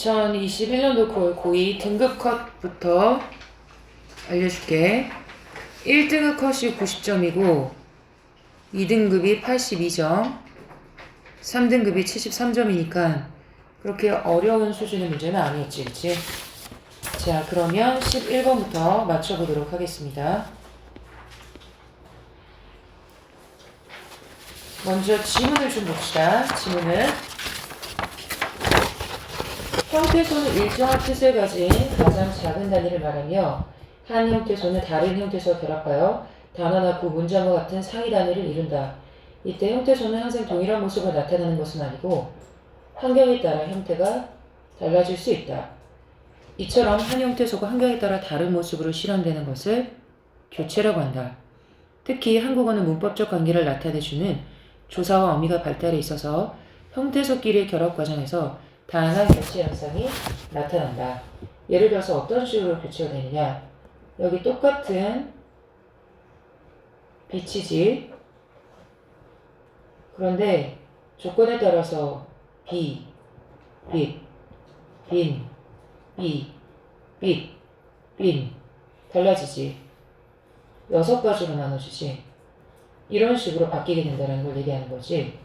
2021년도 고2 등급 컷부터 알려줄게. 1등급 컷이 90점이고 2등급이 82점, 3등급이 73점이니까 그렇게 어려운 수준의 문제는 아니었지, 그치? 자, 그러면 11번부터 맞춰보도록 하겠습니다. 먼저 지문을 좀 봅시다. 지문은 형태소는 일정한 뜻을 가진 가장 작은 단위를 말하며 한 형태소는 다른 형태소와 결합하여 단어나 구 문장과 같은 상위 단위를 이룬다. 이때 형태소는 항상 동일한 모습으로 나타나는 것은 아니고 환경에 따라 형태가 달라질 수 있다. 이처럼 한 형태소가 환경에 따라 다른 모습으로 실현되는 것을 교체라고 한다. 특히 한국어는 문법적 관계를 나타내주는 조사와 어미가 발달해 있어서 형태소끼리의 결합 과정에서 다양한 교체 현상이 나타난다. 예를 들어서 어떤 식으로 교체가 되느냐. 여기 똑같은 빛이지. 그런데 조건에 따라서 비, 빛, 빈, 비, 빛, 빈 달라지지. 6가지로 나눠지지. 이런 식으로 바뀌게 된다는 걸 얘기하는 거지.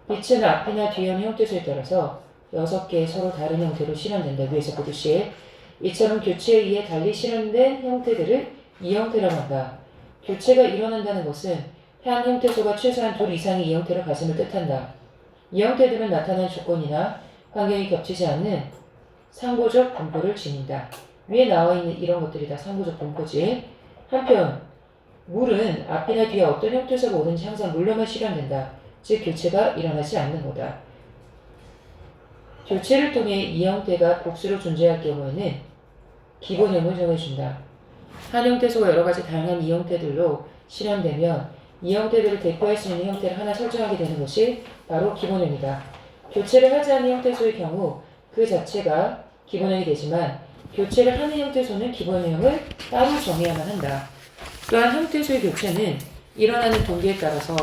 빛은 앞이나 뒤의 형태소에 따라서 6개의 서로 다른 형태로 실현된다. 위에서 보듯이 이처럼 교체에 의해 달리 실현된 형태들을 이 형태라고 한다. 교체가 일어난다는 것은 한 형태소가 최소한 둘 이상의 이 형태를 가짐을 뜻한다. 이 형태들은 나타나는 조건이나 환경이 겹치지 않는 상호적 분포를 지닌다. 위에 나와 있는 이런 것들이 다 상호적 분포지. 한편 물은 앞이나 뒤에 어떤 형태소가 오든지 항상 물로만 실현된다. 즉 교체가 일어나지 않는 거다. 교체를 통해 이 형태가 복수로 존재할 경우에는 기본형을 정해준다. 한 형태소가 여러 가지 다양한 이 형태들로 실현되면 이 형태들을 대표할 수 있는 형태를 하나 설정하게 되는 것이 바로 기본형이다. 교체를 하지 않는 형태소의 경우 그 자체가 기본형이 되지만 교체를 하는 형태소는 기본형을 따로 정해야만 한다. 또한 형태소의 교체는 일어나는 동기에 따라서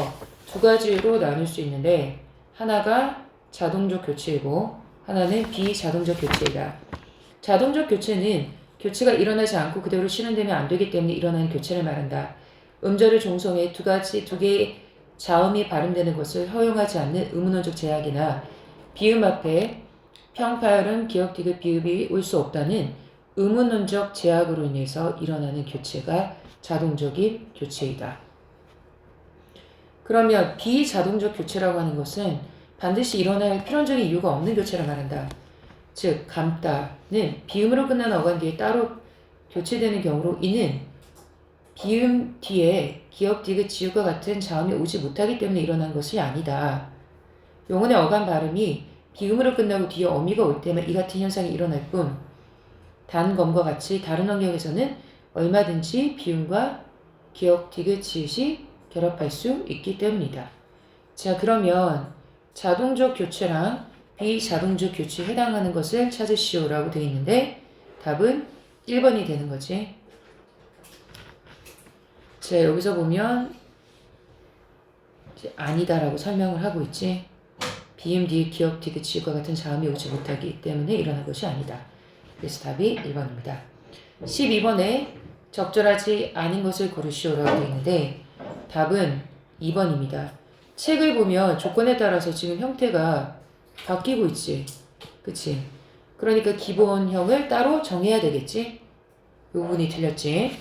두 가지로 나눌 수 있는데 하나가 자동적 교체이고 하나는 비자동적 교체이다. 자동적 교체는 교체가 일어나지 않고 그대로 실현되면 안 되기 때문에 일어나는 교체를 말한다. 음절을 종성해 두 개의 자음이 발음되는 것을 허용하지 않는 의문어적 제약이나 비음 앞에 평파열음, 기역, 디귿, 비읍이 올 수 없다는 의문어적 제약으로 인해서 일어나는 교체가 자동적인 교체이다. 그러면 비자동적 교체라고 하는 것은 반드시 일어날 필연적인 이유가 없는 교체를 말한다. 즉 감다는 비음으로 끝나는 어간 뒤에 따로 교체되는 경우로 이는 비음 뒤에 기역, 디귿, 지읒과 같은 자음이 오지 못하기 때문에 일어난 것이 아니다. 영혼의 어간 발음이 비음으로 끝나고 뒤에 어미가 올 때만 이 같은 현상이 일어날 뿐 단검과 같이 다른 환경에서는 얼마든지 비음과 기역, 디귿, 지읒이 결합할 수 있기 때문이다. 자, 그러면 자동적 교체랑 비자동적 교체에 해당하는 것을 찾으시오라고 되어 있는데 답은 1번이 되는 거지. 자, 여기서 보면 아니다라고 설명을 하고 있지. 비음, 디귿, 기역, 디귿, 지읒과 같은 자음이 오지 못하기 때문에 일어난 것이 아니다. 그래서 답이 1번입니다. 12번에 적절하지 않은 것을 고르시오라고 되어 있는데 답은 2번입니다. 책을 보면 조건에 따라서 지금 형태가 바뀌고 있지. 그치? 그러니까 기본형을 따로 정해야 되겠지? 이 부분이 틀렸지?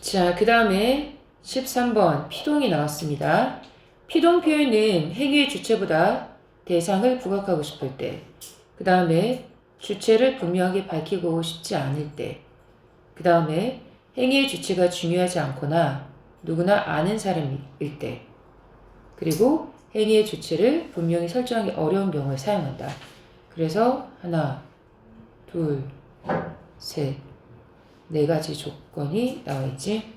자, 그 다음에 13번 피동이 나왔습니다. 피동 표현은 행위의 주체보다 대상을 부각하고 싶을 때, 그 다음에 주체를 분명하게 밝히고 싶지 않을 때, 그 다음에 행위의 주체가 중요하지 않거나 누구나 아는 사람일 때, 그리고 행위의 주체를 분명히 설정하기 어려운 경우에 사용한다. 그래서 하나, 둘, 셋, 4가지 조건이 나와 있지.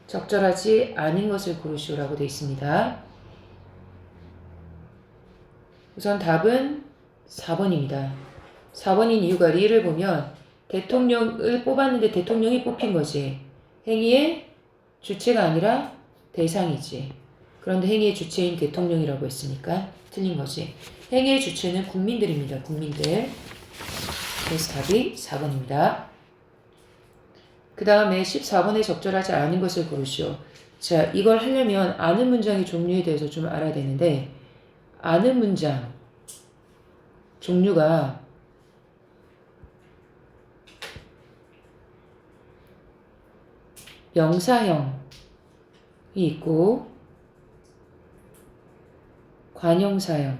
적절하지 않은 것을 고르시오라고 되어 있습니다. 우선 답은 4번입니다. 4번인 이유가 리를 보면 대통령을 뽑았는데 대통령이 뽑힌 거지. 행위의 주체가 아니라 대상이지. 그런데 행위의 주체인 대통령이라고 했으니까 틀린 거지. 행위의 주체는 국민들입니다. 국민들. 그래서 답이 4번입니다. 그 다음에 14번에 적절하지 않은 것을 고르시오. 자, 이걸 하려면 아는 문장의 종류에 대해서 좀 알아야 되는데, 아는 문장 종류가 명사형이 있고 관형사형이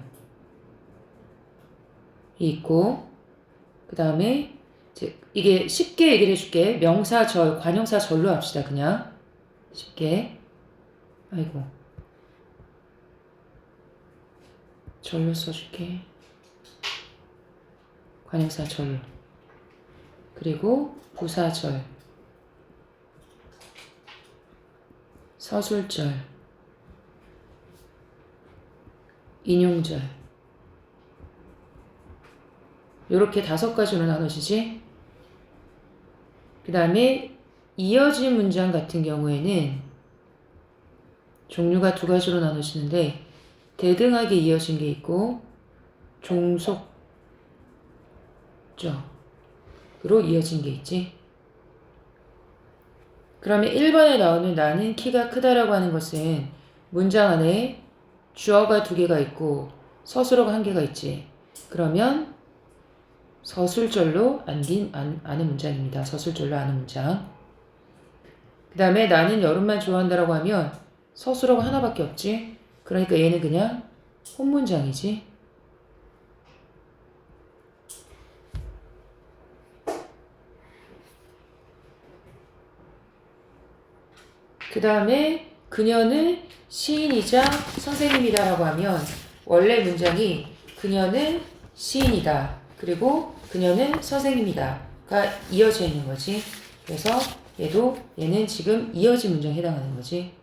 있고, 그 다음에 이게 쉽게 얘기를 해줄게. 명사절, 관형사절로 합시다. 그냥 쉽게. 아이고, 절로 써줄게. 관형사절로. 그리고 부사절, 서술절, 인용절. 요렇게 5가지로 나눠지지. 그 다음에 이어진 문장 같은 경우에는 종류가 2가지로 나눠지는데, 대등하게 이어진 게 있고 종속적으로 이어진 게 있지. 그러면 1번에 나오는 나는 키가 크다라고 하는 것은 문장 안에 주어가 2개가 있고 서술어가 1개가 있지. 그러면 서술절로 아는 문장입니다. 서술절로 아는 문장. 그 다음에 나는 여름만 좋아한다라고 하면 서술어가 하나밖에 없지. 그러니까 얘는 그냥 혼문장이지. 그 다음에 그녀는 시인이자 선생님이다라고 하면 원래 문장이 그녀는 시인이다. 그리고 그녀는 선생님이다가 이어져 있는 거지. 그래서 얘는 지금 이어진 문장에 해당하는 거지.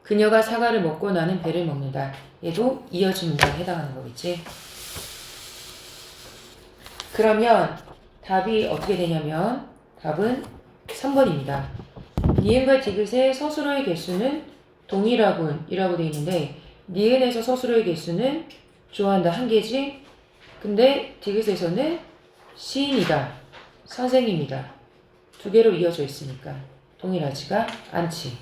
그녀가 사과를 먹고 나는 배를 먹는다. 얘도 이어진 문장에 해당하는 거겠지. 그러면 답이 어떻게 되냐면 답은 3번입니다. 니은과 디귿의 서술어의 개수는 동일하군이라고 되어 있는데, 니은에서 서술어의 개수는 좋아한다 1개지. 근데 디귿에서는 시인이다, 선생님이다 2개로 이어져 있으니까 동일하지가 않지.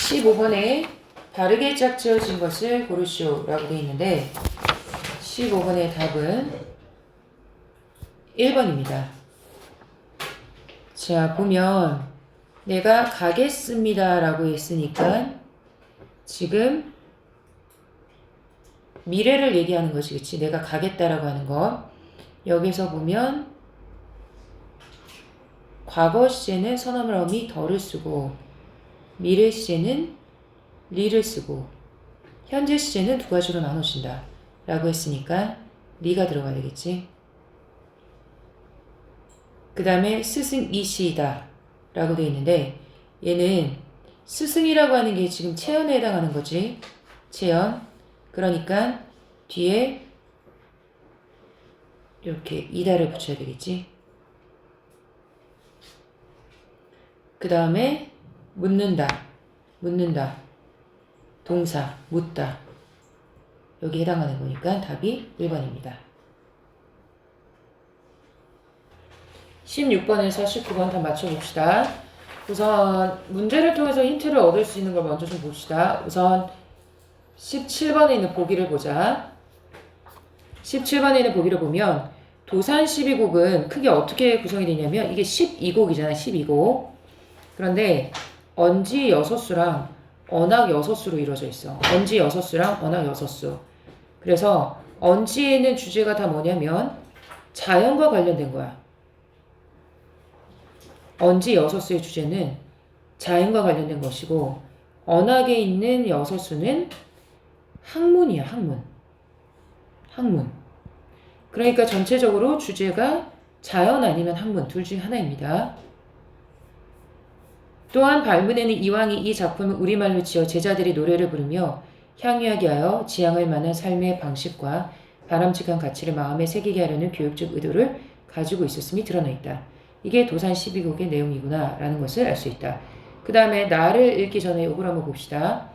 15번에 다르게 짝지어진 것을 고르시오 라고 되어 있는데, 15번의 답은 1번입니다. 자, 보면 내가 가겠습니다 라고 했으니까 지금 미래를 얘기하는 것이, 그치? 내가 가겠다라고 하는 거. 여기서 보면 과거 시제는 서너머니 더를 쓰고, 미래 시제는 리를 쓰고, 현재 시제는 2가지로 나눠진다 라고 했으니까 리가 들어가야 되겠지. 그 다음에 스승이시다 라고 되어 있는데, 얘는 스승이라고 하는 게 지금 체연에 해당하는 거지. 체연. 그러니까 뒤에 이렇게 이다를 붙여야 되겠지. 그 다음에 묻는다, 동사, 묻다. 여기 해당하는 거니까 답이 1번입니다. 16번에서 19번 다 맞춰봅시다. 우선 문제를 통해서 힌트를 얻을 수 있는 걸 먼저 좀 봅시다. 우선 17번에 있는 보기를 보자. 17번에 있는 보기를 보면 도산 12곡은 크게 어떻게 구성이 되냐면, 이게 12곡이잖아. 12곡. 그런데 언지 6수랑 언악 6수로 이루어져 있어. 언지 6수랑 언악 6수. 그래서 언지에 있는 주제가 다 뭐냐면 자연과 관련된 거야. 언지 6수의 주제는 자연과 관련된 것이고, 언악에 있는 6수는 학문이야. 학문. 그러니까 전체적으로 주제가 자연 아니면 학문 둘 중에 하나입니다. 또한 발문에는 이왕이 이 작품을 우리말로 지어 제자들이 노래를 부르며 향유하게 하여 지향할 만한 삶의 방식과 바람직한 가치를 마음에 새기게 하려는 교육적 의도를 가지고 있었음이 드러나 있다. 이게 도산 12국의 내용이구나 라는 것을 알 수 있다. 그 다음에 나를 읽기 전에 이걸 한번 봅시다.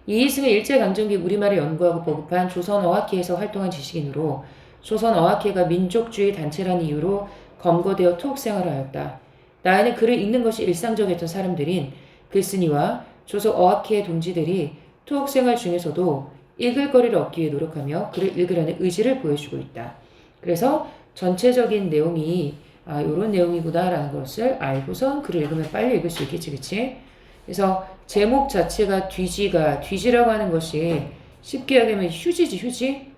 이이승은 일제강점기 우리말을 연구하고 보급한 조선어학회에서 활동한 지식인으로 조선어학회가 민족주의 단체라는 이유로 검거되어 투옥생활을 하였다. 나에는 글을 읽는 것이 일상적이었던 사람들인 글쓴이와 조선어학회 동지들이 투옥생활 중에서도 읽을 거리를 얻기 위해 노력하며 글을 읽으려는 의지를 보여주고 있다. 그래서 전체적인 내용이 요런 내용이구나 라는 것을 알고선 글을 읽으면 빨리 읽을 수 있겠지, 그치? 그래서 제목 자체가 뒤지라고 하는 것이 쉽게 얘기하면 휴지지, 휴지?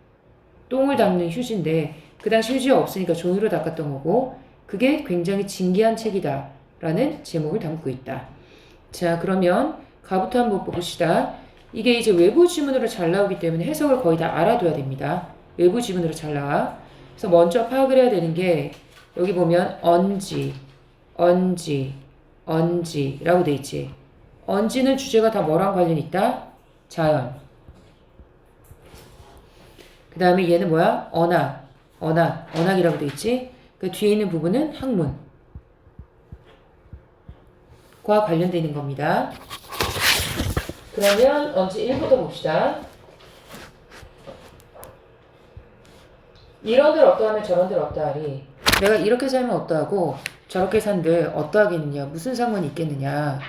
똥을 닦는 휴지인데 그 당시 휴지가 없으니까 종이로 닦았던 거고 그게 굉장히 진기한 책이다 라는 제목을 담고 있다. 자, 그러면 가부터 한번 봅시다. 이게 이제 외부 지문으로 잘 나오기 때문에 해석을 거의 다 알아둬야 됩니다. 외부 지문으로 잘 나와. 그래서 먼저 파악을 해야 되는 게 여기 보면 언지라고 돼 있지. 언지는 주제가 다 뭐랑 관련이 있다? 자연. 그 다음에 얘는 뭐야? 언악이라고 돼 있지. 그 뒤에 있는 부분은 학문과 관련되어 있는 겁니다. 그러면 언지 1부터 봅시다. 이런들 어떠하면 저런들 어떠하리. 내가 이렇게 살면 어떠하고 저렇게 산들 어떠하겠느냐. 무슨 상관이 있겠느냐.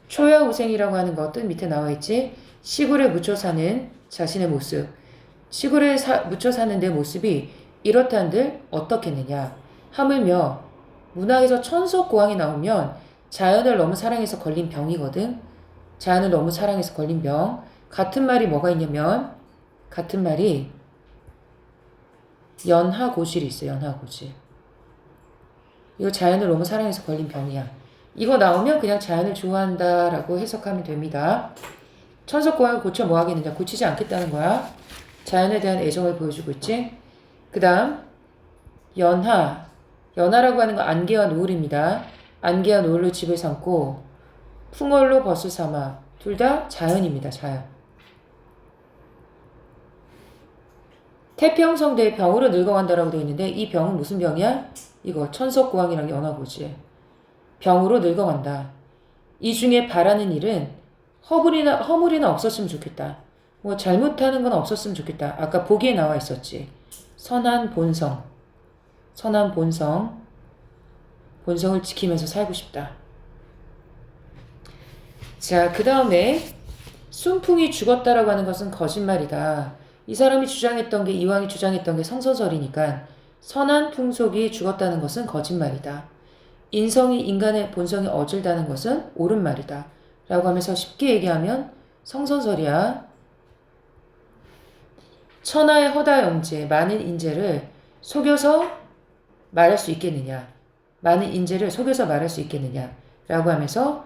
초여우생이라고 하는 것도 밑에 나와 있지. 시골에 묻혀 사는 자신의 모습. 시골에 묻혀 사는 내 모습이 이렇다는들 어떻겠느냐. 하물며 문학에서 천석고왕이 나오면 자연을 너무 사랑해서 걸린 병이거든. 자연을 너무 사랑해서 걸린 병. 같은 말이 뭐가 있냐면 같은 말이 연하고실이 있어. 연하고실. 이거 자연을 너무 사랑해서 걸린 병이야. 이거 나오면 그냥 자연을 좋아한다라고 해석하면 됩니다. 천석고왕을 고쳐 뭐 하겠느냐. 고치지 않겠다는 거야. 자연에 대한 애정을 보여주고 있지. 그 다음 연하라고 하는 건 안개와 노을입니다. 안개와 노을로 집을 삼고 풍월로 벗을 삼아. 둘 다 자연입니다. 자연. 태평성대의 병으로 늙어간다라고 되어 있는데 이 병은 무슨 병이야? 이거 천석고왕이랑 연하고지. 병으로 늙어간다. 이 중에 바라는 일은 허물이나 없었으면 좋겠다. 뭐 잘못하는 건 없었으면 좋겠다. 아까 보기에 나와 있었지. 선한 본성. 본성을 지키면서 살고 싶다. 자, 그 다음에 순풍이 죽었다라고 하는 것은 거짓말이다. 이 사람이 주장했던 게 이왕이 주장했던 게 성서설이니까 선한 풍속이 죽었다는 것은 거짓말이다. 인성이 인간의 본성이 어질다는 것은 옳은 말이다. 라고 하면서 쉽게 얘기하면 성선설이야. 천하의 허다영재 많은 인재를 속여서 말할 수 있겠느냐. 많은 인재를 속여서 말할 수 있겠느냐. 라고 하면서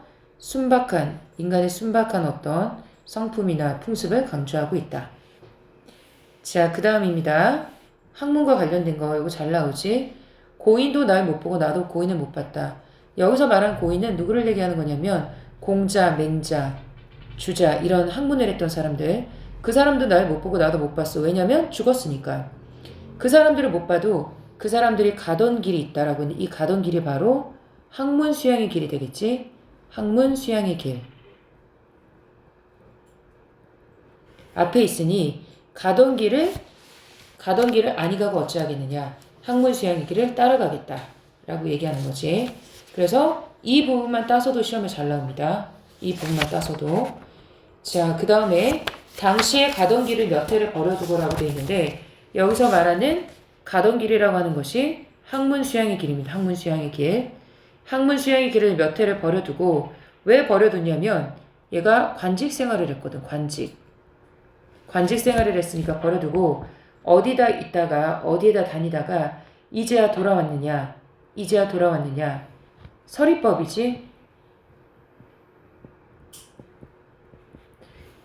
인간의 순박한 어떤 성품이나 풍습을 강조하고 있다. 자, 그 다음입니다. 학문과 관련된 거 이거 잘 나오지. 고인도 날 못 보고 나도 고인을 못 봤다. 여기서 말한 고인은 누구를 얘기하는 거냐면 공자, 맹자, 주자 이런 학문을 했던 사람들. 그 사람도 날 못 보고 나도 못 봤어. 왜냐면 죽었으니까. 그 사람들을 못 봐도 그 사람들이 가던 길이 있다라고 하는 이 가던 길이 바로 학문 수양의 길이 되겠지. 학문 수양의 길. 앞에 있으니 가던 길을 아니 가고 어찌하겠느냐. 학문 수양의 길을 따라가겠다. 라고 얘기하는 거지. 그래서 이 부분만 따서도 시험에 잘 나옵니다. 이 부분만 따서도. 자, 그 다음에 당시에 가던 길을 몇 해를 버려두고라고 되어 있는데 여기서 말하는 가던 길이라고 하는 것이 학문 수양의 길입니다. 학문 수양의 길. 학문 수양의 길을 몇 해를 버려두고 왜 버려두냐면 얘가 관직 생활을 했거든. 관직 생활을 했으니까 버려두고 어디에다 다니다가 이제야 돌아왔느냐. 서리법이지.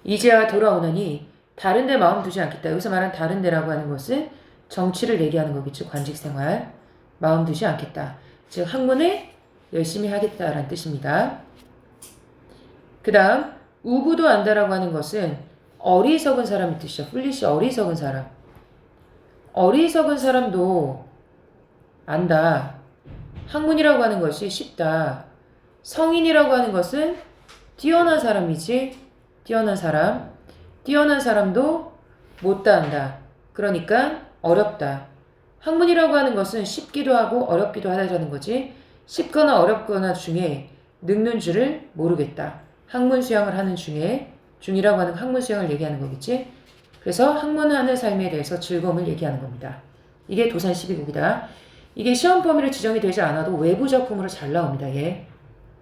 이제야 돌아오느니 다른 데 마음 두지 않겠다. 여기서 말한 다른 데라고 하는 것은 정치를 얘기하는 거겠죠. 관직생활. 마음 두지 않겠다. 즉 학문에 열심히 하겠다라는 뜻입니다. 그 다음 우구도 안다라고 하는 것은 어리석은 사람의 뜻이죠. 풀리시 어리석은 사람. 어리석은 사람도 안다. 학문이라고 하는 것이 쉽다. 성인이라고 하는 것은 뛰어난 사람이지. 뛰어난 사람. 뛰어난 사람도 못다 한다. 그러니까 어렵다. 학문이라고 하는 것은 쉽기도 하고 어렵기도 하다라는 거지. 쉽거나 어렵거나 중에 늙는 줄을 모르겠다. 학문 수양을 하는 중이라고 하는 학문 수양을 얘기하는 거겠지. 그래서 학문하는 삶에 대해서 즐거움을 얘기하는 겁니다. 이게 도산 12국이다. 이게 시험 범위로 지정이 되지 않아도 외부 작품으로 잘 나옵니다. 예.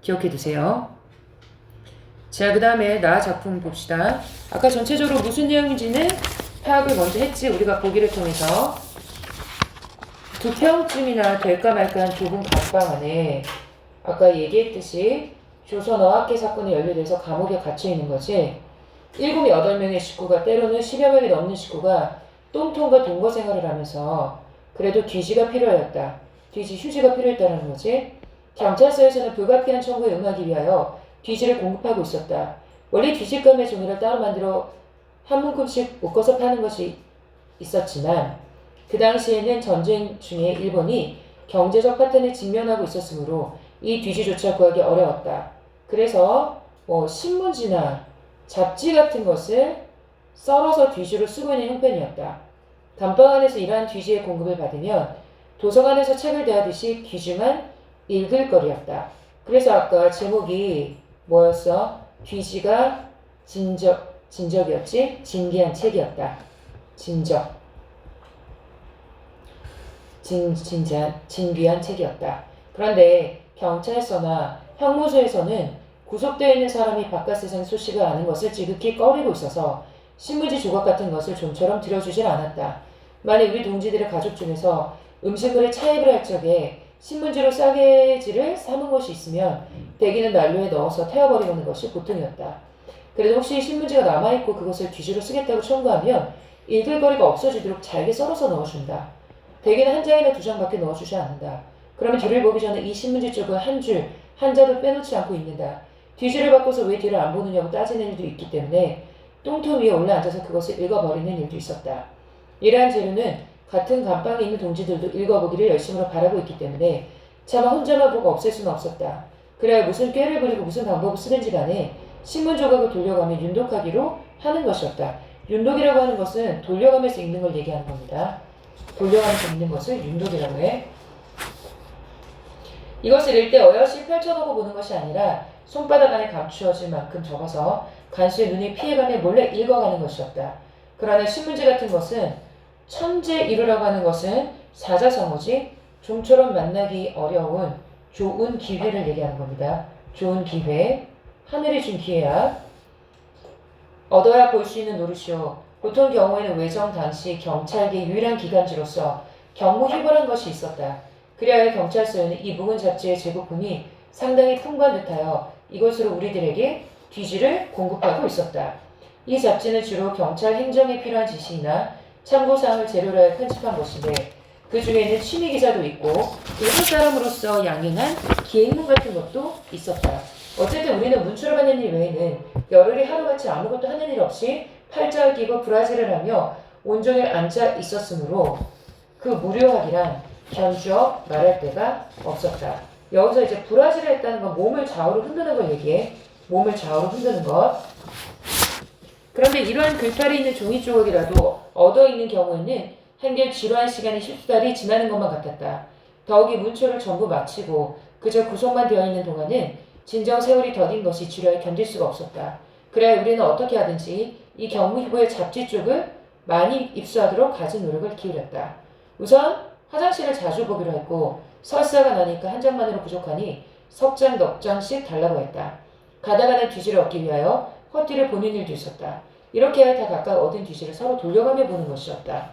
기억해 두세요. 자, 그 다음에 나 작품 봅시다. 아까 전체적으로 무슨 내용인지는 파악을 먼저 했지. 우리가 보기를 통해서. 두 평쯤이나 될까 말까 한 좁은 감방 안에 아까 얘기했듯이 조선 어학계 사건에 연루돼서 감옥에 갇혀 있는 거지. 7, 8명의 식구가 때로는 10여 명이 넘는 식구가 똥통과 동거 생활을 하면서 그래도 뒤지가 필요하였다. 뒤지 휴지가 필요했다는 거지. 경찰서에서는 불가피한 청구에 응하기 위하여 뒤지를 공급하고 있었다. 원래 뒤지감의 종이를 따로 만들어 한 문큼씩 묶어서 파는 것이 있었지만 그 당시에는 전쟁 중에 일본이 경제적 파탄에 직면하고 있었으므로 이 뒤지조차 구하기 어려웠다. 그래서 신문지나 잡지 같은 것을 썰어서 뒤지로 쓰고 있는 형편이었다. 감방 안에서 이러한 뒤지의 공급을 받으면 도서관에서 책을 대하듯이 귀중한 읽을 거리였다. 그래서 아까 제목이 뭐였어? 뒤지가 진적이었지? 진귀한 책이었다. 진귀한 책이었다. 그런데 경찰서나 형무소에서는 구속되어 있는 사람이 바깥 세상 소식을 아는 것을 지극히 꺼리고 있어서 신문지 조각 같은 것을 좀처럼 들여주질 않았다. 만약 우리 동지들의 가족 중에서 음식물에 차입을 할 적에 신문지로 싸개지를 삼은 것이 있으면 대기는 난로에 넣어서 태워버리는 것이 보통이었다. 그래도 혹시 신문지가 남아있고 그것을 뒤지로 쓰겠다고 청구하면 읽을 거리가 없어지도록 잘게 썰어서 넣어준다. 대개는 한 장이나 두 장밖에 넣어주지 않는다. 그러면 뒤를 보기 전에 이 신문지 쪽을 한 줄, 한자도 빼놓지 않고 읽는다. 뒤지를 바꿔서 왜 뒤를 안 보느냐고 따지는 일도 있기 때문에 똥통 위에 올라앉아서 그것을 읽어버리는 일도 있었다. 이러한 재료는 같은 감방에 있는 동지들도 읽어보기를 열심으로 바라고 있기 때문에 차마 혼자만 보고 없앨 수는 없었다. 그래야 무슨 꾀를 부리고 무슨 방법을 쓰든지 간에 신문 조각을 돌려가며 윤독하기로 하는 것이었다. 윤독이라고 하는 것은 돌려가면서 읽는 걸 얘기하는 겁니다. 돌려가면서 읽는 것을 윤독이라고 해. 이것을 읽되 어여시 펼쳐놓고 보는 것이 아니라 손바닥 안에 감추어질 만큼 적어서 간수의 눈에 피해가며 몰래 읽어가는 것이었다. 그러나 신문지 같은 것은 천재이루라고 하는 것은 사자성어지 좀처럼 만나기 어려운 좋은 기회를 얘기하는 겁니다. 좋은 기회, 하늘이 준 기회야. 얻어야 볼 수 있는 노릇이요. 보통 경우에는 외정 당시 경찰계 유일한 기관지로서 경무휘벌한 것이 있었다. 그리하여 경찰서에는 이 묵은 잡지의 제국품이 상당히 풍부한 듯하여 이것으로 우리들에게 뒤지를 공급하고 있었다. 이 잡지는 주로 경찰 행정에 필요한 지시나 참고사항을 재료로 하여 편집한 것인데 그 중에는 취미기자도 있고 일본 사람으로서 양행한 기행문 같은 것도 있었다. 어쨌든 우리는 문출을 받는 일 외에는 열흘이 하루같이 아무것도 하는 일 없이 팔자를 끼고 브라질을 하며 온종일 앉아 있었으므로 그 무료하기란 견주어 말할 데가 없었다. 여기서 이제 브라질을 했다는 건 몸을 좌우로 흔드는 걸 얘기해. 몸을 좌우로 흔드는 것. 그런데 이러한 글팔이 있는 종이 조각이라도 얻어있는 경우에는 한결 지루한 시간이 십수 달이 지나는 것만 같았다. 더욱이 문초를 전부 마치고 그저 구속만 되어 있는 동안은 진정 세월이 더딘 것이 지루하여 견딜 수가 없었다. 그래야 우리는 어떻게 하든지 이 경무휘보의 잡지 쪽을 많이 입수하도록 가진 노력을 기울였다. 우선 화장실을 자주 보기로 했고 설사가 나니까 한 장만으로 부족하니 석 장, 넉 장씩 달라고 했다. 가다가는 뒤지를 얻기 위하여 헛디를 보는 일도 있었다. 이렇게 해야 다 각각 얻은 뒤지를 서로 돌려가며 보는 것이었다.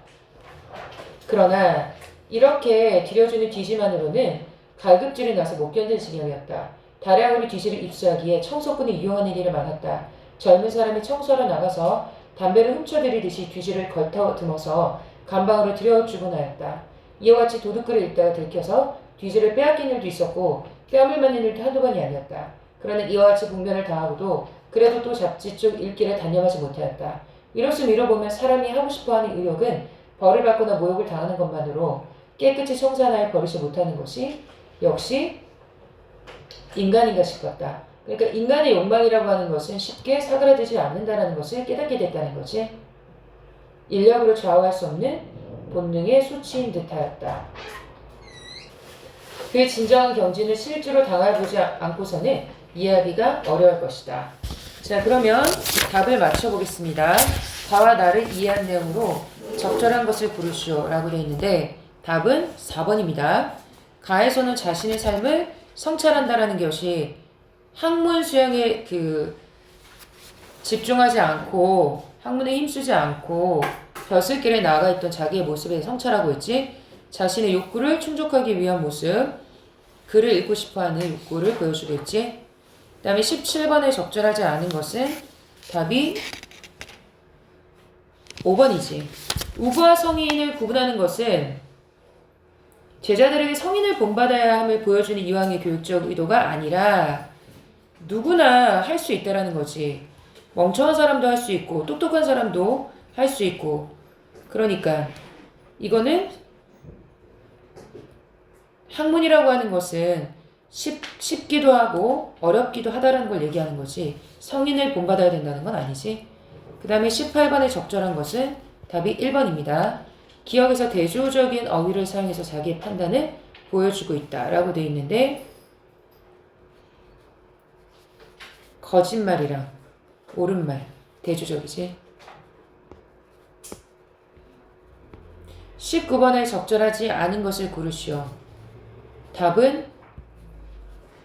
그러나 이렇게 들여주는 뒤지만으로는 갈급질이 나서 못 견딜 지경이었다. 다량으로 뒤지를 입수하기에 청소꾼이 이용하는 일이 많았다. 젊은 사람이 청소하러 나가서 담배를 훔쳐들이듯이 뒤지를 걸터듬어서 감방으로 들여주곤 하였다. 이와 같이 도둑글을 읽다가 들켜서 뒤지를 빼앗긴 일도 있었고 뺨을 맞는 일도 한두 번이 아니었다. 그러나 이와 같이 분변을 당하고도 그래도 또 잡지 쪽 읽기를 단념하지 못하였다. 이로써 미뤄보면 사람이 하고 싶어하는 의욕은 벌을 받거나 모욕을 당하는 것만으로 깨끗이 청소 하나를 버리지 못하는 것이 역시 인간인가 싶었다. 그러니까 인간의 욕망이라고 하는 것은 쉽게 사그라들지 않는다는 것을 깨닫게 됐다는 거지. 인력으로 좌우할 수 없는 본능의 수치인 듯하였다. 그의 진정한 경지는 실제로 당해보지 않고서는 이해하기가 어려울 것이다. 자, 그러면 답을 맞춰보겠습니다. 가와 나를 이해한 내용으로 적절한 것을 고르시오 라고 되어 있는데 답은 4번입니다. 가에서는 자신의 삶을 성찰한다라는 것이 학문 수행에 집중하지 않고 학문에 힘쓰지 않고 벼슬길에 나아가 있던 자기의 모습에 성찰하고 있지. 자신의 욕구를 충족하기 위한 모습, 글을 읽고 싶어하는 욕구를 보여주고 있지. 그 다음에 17번에 적절하지 않은 것은 답이 5번이지. 우구와 성인을 구분하는 것은 제자들에게 성인을 본받아야 함을 보여주는 이왕의 교육적 의도가 아니라 누구나 할 수 있다라는 거지. 멍청한 사람도 할 수 있고 똑똑한 사람도 할 수 있고. 그러니까 이거는 학문이라고 하는 것은 쉽기도 하고 어렵기도 하다라는 걸 얘기하는 거지. 성인을 본받아야 된다는 건 아니지. 그 다음에 18번에 적절한 것은 답이 1번입니다. 기억에서 대조적인 어휘를 사용해서 자기의 판단을 보여주고 있다라고 되어 있는데 거짓말이랑 옳은말 대조적이지. 19번에 적절하지 않은 것을 고르시오. 답은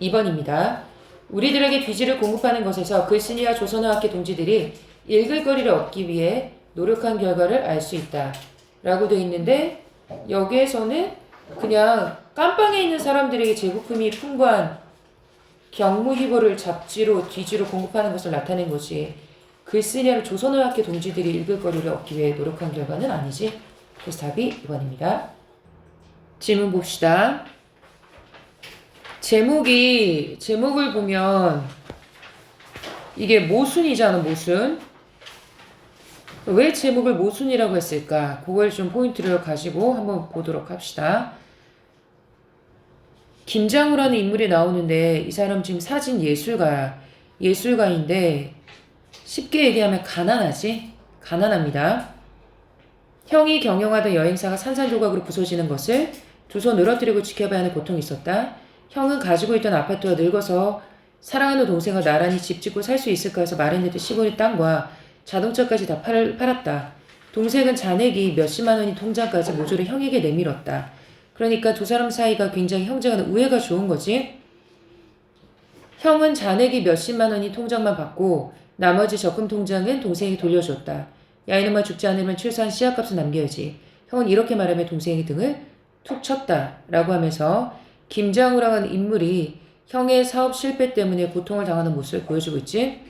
2번입니다. 우리들에게 귀지를 공급하는 것에서 글쓴이와 조선어학계 동지들이 읽을 거리를 얻기 위해 노력한 결과를 알 수 있다 라고 되어 있는데 여기에서는 그냥 깜빵에 있는 사람들에게 제국품이 풍부한 경무희보를 잡지로 뒤지로 공급하는 것을 나타낸 것이 글쓴이와 조선어학계 동지들이 읽을 거리를 얻기 위해 노력한 결과는 아니지. 그래서 답이 2번입니다. 질문 봅시다. 제목을 보면 이게 모순이잖아, 모순. 왜 제목을 모순이라고 했을까? 그걸 좀 포인트를 가지고 한번 보도록 합시다. 김장우라는 인물이 나오는데 이 사람 지금 사진 예술가인데 쉽게 얘기하면 가난하지? 가난합니다. 형이 경영하던 여행사가 산산조각으로 부서지는 것을 두서 늘어뜨리고 지켜봐야 하는 고통이 있었다. 형은 가지고 있던 아파트와 늙어서 사랑하는 동생과 나란히 집 짓고 살 수 있을까 해서 마련했던 시골의 땅과 자동차까지 다 팔았다. 동생은 잔액이 몇십만 원인 통장까지 모조리 형에게 내밀었다. 그러니까 두 사람 사이가 굉장히 형제간의 우애가 좋은 거지. 형은 잔액이 몇십만 원인 통장만 받고 나머지 적금 통장은 동생이 돌려줬다. 야 이놈아 죽지 않으면 최소한 씨앗값은 남겨야지. 형은 이렇게 말하며 동생의 등을 툭 쳤다 라고 하면서 김장우라고 하는 인물이 형의 사업 실패 때문에 고통을 당하는 모습을 보여주고 있지.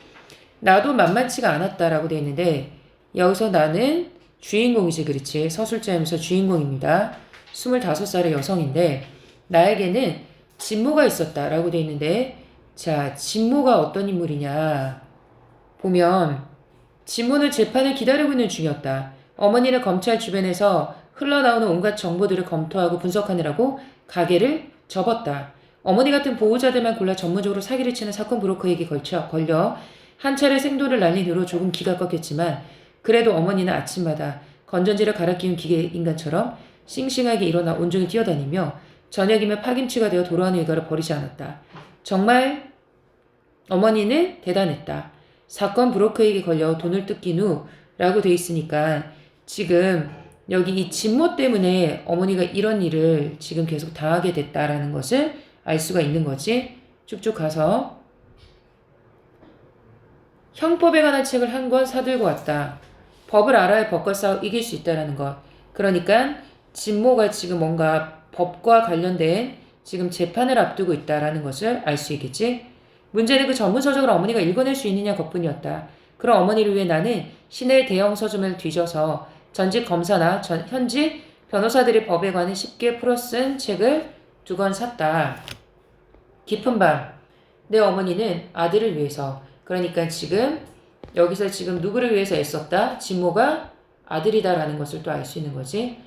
나도 만만치가 않았다라고 되어 있는데 여기서 나는 주인공이지. 그렇지. 서술자이면서 주인공입니다. 25살의 여성인데 나에게는 진모가 있었다라고 되어 있는데 자, 진모가 어떤 인물이냐 보면 진모는 재판을 기다리고 있는 중이었다. 어머니는 검찰 주변에서 흘러나오는 온갖 정보들을 검토하고 분석하느라고 가게를 접었다. 어머니 같은 보호자들만 골라 전문적으로 사기를 치는 사건 브로커에게 걸려 한 차례 생도를 날린 후로 조금 기가 꺾였지만 그래도 어머니는 아침마다 건전지를 갈아 끼운 기계 인간처럼 싱싱하게 일어나 온종일 뛰어다니며 저녁이면 파김치가 되어 돌아오는 일과를 버리지 않았다. 정말 어머니는 대단했다. 사건 브로커에게 걸려 돈을 뜯긴 후 라고 돼 있으니까 지금 여기 이 진모 때문에 어머니가 이런 일을 지금 계속 당하게 됐다라는 것을 알 수가 있는 거지. 쭉쭉 가서 형법에 관한 책을 한 권 사들고 왔다. 법을 알아야 법과 싸워 이길 수 있다는 것. 그러니까 진모가 지금 뭔가 법과 관련된 지금 재판을 앞두고 있다라는 것을 알 수 있겠지. 문제는 그 전문 서적을 어머니가 읽어낼 수 있느냐 것뿐이었다. 그런 어머니를 위해 나는 시내 대형 서점을 뒤져서 전직 검사나 현직 변호사들이 법에 관해 쉽게 풀어 쓴 책을 2권 샀다. 깊은 밤, 내 어머니는 아들을 위해서, 그러니까 지금 여기서 지금 누구를 위해서 애썼다? 진모가 아들이다라는 것을 또 알 수 있는 거지.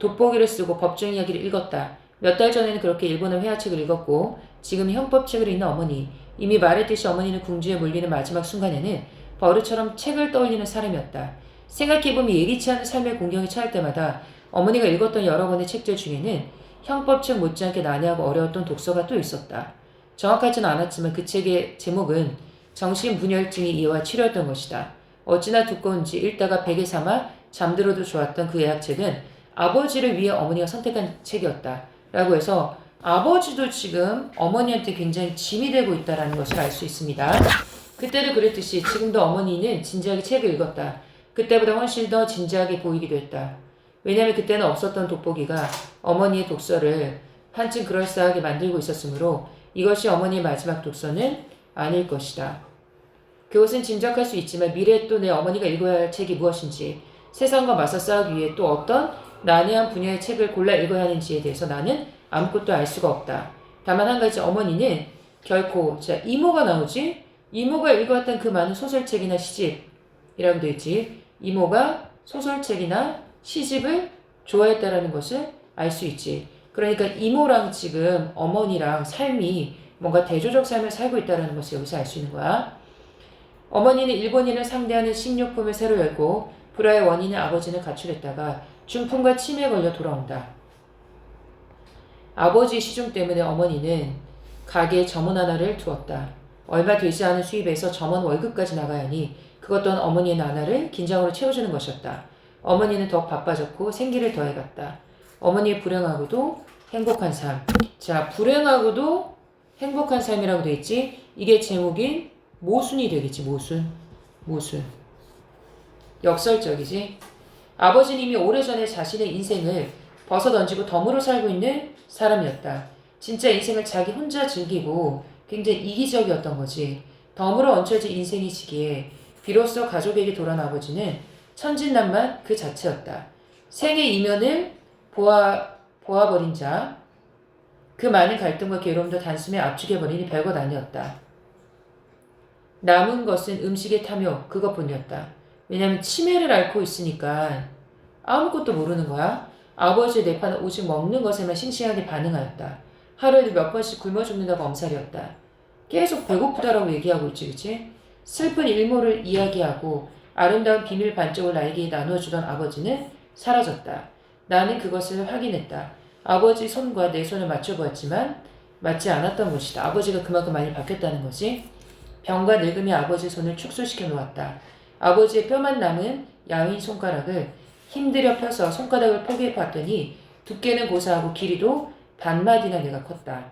돋보기를 쓰고 법정 이야기를 읽었다. 몇 달 전에는 그렇게 일본어 회화책을 읽었고 지금 형법책을 읽는 어머니. 이미 말했듯이 어머니는 궁지에 몰리는 마지막 순간에는 버릇처럼 책을 떠올리는 사람이었다. 생각해보면 예기치 않은 삶의 공경이 처할 때마다 어머니가 읽었던 여러 권의 책들 중에는 형법책 못지않게 난해하고 어려웠던 독서가 또 있었다. 정확하지는 않았지만 그 책의 제목은 정신분열증의 이해와 치료였던 것이다. 어찌나 두꺼운지 읽다가 베개 삼아 잠들어도 좋았던 그 예약책은 아버지를 위해 어머니가 선택한 책이었다. 라고 해서 아버지도 지금 어머니한테 굉장히 짐이 되고 있다는 것을 알 수 있습니다. 그때도 그랬듯이 지금도 어머니는 진지하게 책을 읽었다. 그때보다 훨씬 더 진지하게 보이기도 했다. 왜냐하면 그때는 없었던 돋보기가 어머니의 독서를 한층 그럴싸하게 만들고 있었으므로 이것이 어머니의 마지막 독서는 아닐 것이다. 그것은 짐작할 수 있지만 미래에 또 내 어머니가 읽어야 할 책이 무엇인지 세상과 맞서 싸우기 위해 또 어떤 난해한 분야의 책을 골라 읽어야 하는지에 대해서 나는 아무것도 알 수가 없다. 다만 한 가지 어머니는 결코 이모가 나오지? 이모가 읽어왔던 그 많은 소설책이나 시집이라고 되어 있지. 이모가 소설책이나 시집을 좋아했다라는 것을 알 수 있지. 그러니까 이모랑 지금 어머니랑 삶이 뭔가 대조적 삶을 살고 있다는 것을 여기서 알 수 있는 거야. 어머니는 일본인을 상대하는 식료품을 새로 열고 불화의 원인의 아버지는 가출했다가 중풍과 치매에 걸려 돌아온다. 아버지의 시중 때문에 어머니는 가게에 점원 하나를 두었다. 얼마 되지 않은 수입에서 점원 월급까지 나가야 하니 그것 또한 어머니의 나날을 긴장으로 채워주는 것이었다. 어머니는 더욱 바빠졌고 생기를 더해갔다. 어머니의 불행하고도 행복한 삶. 자, 불행하고도 행복한 삶이라고 돼 있지. 이게 제목인 모순이 되겠지. 모순. 역설적이지. 아버지는 이미 오래전에 자신의 인생을 벗어던지고 덤으로 살고 있는 사람이었다. 진짜 인생을 자기 혼자 즐기고 굉장히 이기적이었던 거지. 덤으로 얹혀진 인생이시기에 비로소 가족에게 돌아온 아버지는 천진난만 그 자체였다. 생의 이면을 보아버린 자, 그 많은 갈등과 괴로움도 단숨에 압축해버리니 별것 아니었다. 남은 것은 음식의 탐욕, 그것뿐이었다. 왜냐하면 치매를 앓고 있으니까 아무것도 모르는 거야. 아버지의 뇌파는 오직 먹는 것에만 싱싱하게 반응하였다. 하루에도 몇 번씩 굶어 죽는다고 엄살이었다. 계속 배고프다라고 얘기하고 있지, 그치? 슬픈 일모를 이야기하고 아름다운 비밀 반쪽을 나에게 나누어주던 아버지는 사라졌다. 나는 그것을 확인했다. 아버지 손과 내 손을 맞춰보았지만 맞지 않았던 것이다. 아버지가 그만큼 많이 바뀌었다는 거지. 병과 늙음이 아버지 손을 축소시켜 놓았다. 아버지의 뼈만 남은 야윈 손가락을 힘들여 펴서 손가락을 포개해 봤더니 두께는 고사하고 길이도 반마디나 내가 컸다.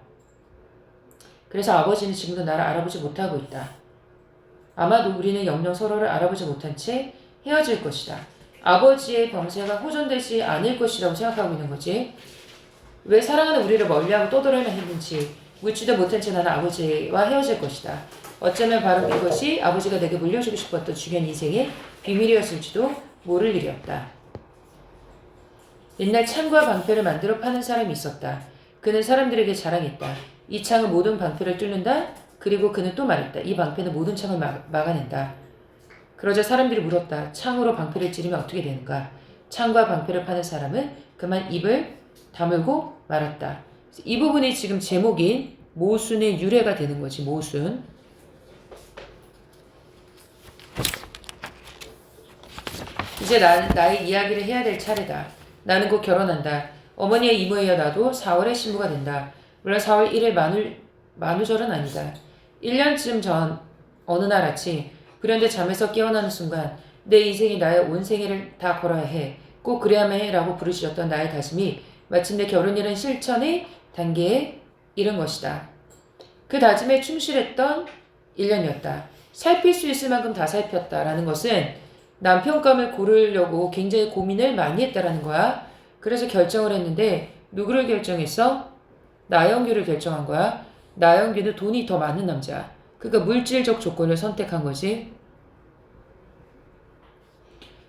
그래서 아버지는 지금도 나를 알아보지 못하고 있다. 아마도 우리는 영영 서로를 알아보지 못한 채 헤어질 것이다. 아버지의 병세가 호전되지 않을 것이라고 생각하고 있는 거지. 왜 사랑하는 우리를 멀리하고 떠돌아야만 했는지 묻지도 못한 채 나는 아버지와 헤어질 것이다. 어쩌면 바로 이것이 아버지가 내게 물려주고 싶었던 중요한 인생의 비밀이었을지도 모를 일이었다. 옛날 창과 방패를 만들어 파는 사람이 있었다. 그는 사람들에게 자랑했다. 이 창은 모든 방패를 뚫는다. 그리고 그는 또 말했다. 이 방패는 모든 창을 막아낸다. 그러자 사람들이 물었다. 창으로 방패를 찌르면 어떻게 되는가? 창과 방패를 파는 사람은 그만 입을 다물고 말았다. 이 부분이 지금 제목인 모순의 유래가 되는 거지. 모순. 이제 나의 이야기를 해야 될 차례다. 나는 곧 결혼한다. 어머니의 이모에 이어 나도 4월에 신부가 된다. 물론 4월 1일 만우절은 아니다. 1년쯤 전 어느 날 아침 불현듯 잠에서 깨어나는 순간 내 인생이 나의 온 생애를 다 걸어야 해. 꼭 그래야만 해 라고 부르짖었던 나의 다짐이 마침내 결혼이라는 실천의 단계에 이른 것이다. 그 다짐에 충실했던 1년이었다. 살필 수 있을 만큼 다 살폈다라는 것은 남편감을 고르려고 굉장히 고민을 많이 했다라는 거야. 그래서 결정을 했는데 누구를 결정했어? 나영규를 결정한 거야. 나영규는 돈이 더 많은 남자. 그러니까 물질적 조건을 선택한 거지.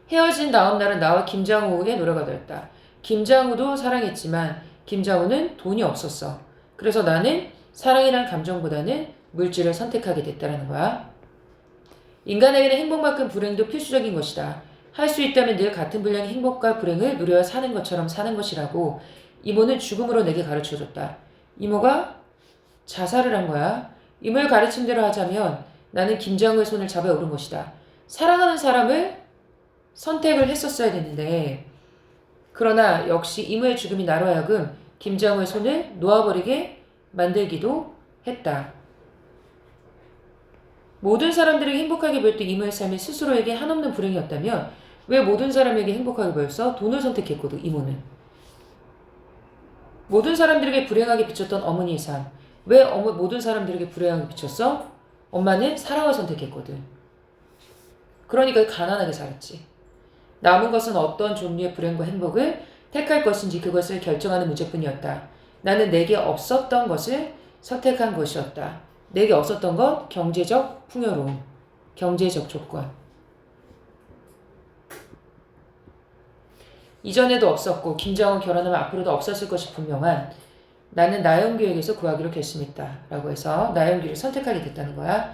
헤어진 다음 날은 나와 김장우의 노래가 되었다. 김장우도 사랑했지만 김장우는 돈이 없었어. 그래서 나는 사랑이란 감정보다는 물질을 선택하게 됐다는 거야. 인간에게는 행복만큼 불행도 필수적인 것이다. 할 수 있다면 늘 같은 분량의 행복과 불행을 누려 사는 것처럼 사는 것이라고 이모는 죽음으로 내게 가르쳐줬다. 이모가 자살을 한 거야. 이모의 가르침대로 하자면 나는 김정의 손을 잡아 오른 것이다. 사랑하는 사람을 선택을 했었어야 됐는데 그러나 역시 이모의 죽음이 나로 하여금 김정의 손을 놓아버리게 만들기도 했다. 모든 사람들에게 행복하게 보였던 이모의 삶이 스스로에게 한없는 불행이었다면 왜 모든 사람에게 행복하게 보였어? 돈을 선택했거든, 이모는. 모든 사람들에게 불행하게 비쳤던 어머니의 삶. 왜 모든 사람들에게 불행하게 비쳤어? 엄마는 사랑을 선택했거든. 그러니까 가난하게 살았지. 남은 것은 어떤 종류의 불행과 행복을 택할 것인지 그것을 결정하는 문제뿐이었다. 나는 내게 없었던 것을 선택한 것이었다. 내게 없었던 것, 경제적 풍요로움, 경제적 조건. 이전에도 없었고 김정은 결혼하면 앞으로도 없었을 것이 분명한 나는 나영규에게서 구하기로 결심했다. 라고 해서 나영규를 선택하게 됐다는 거야.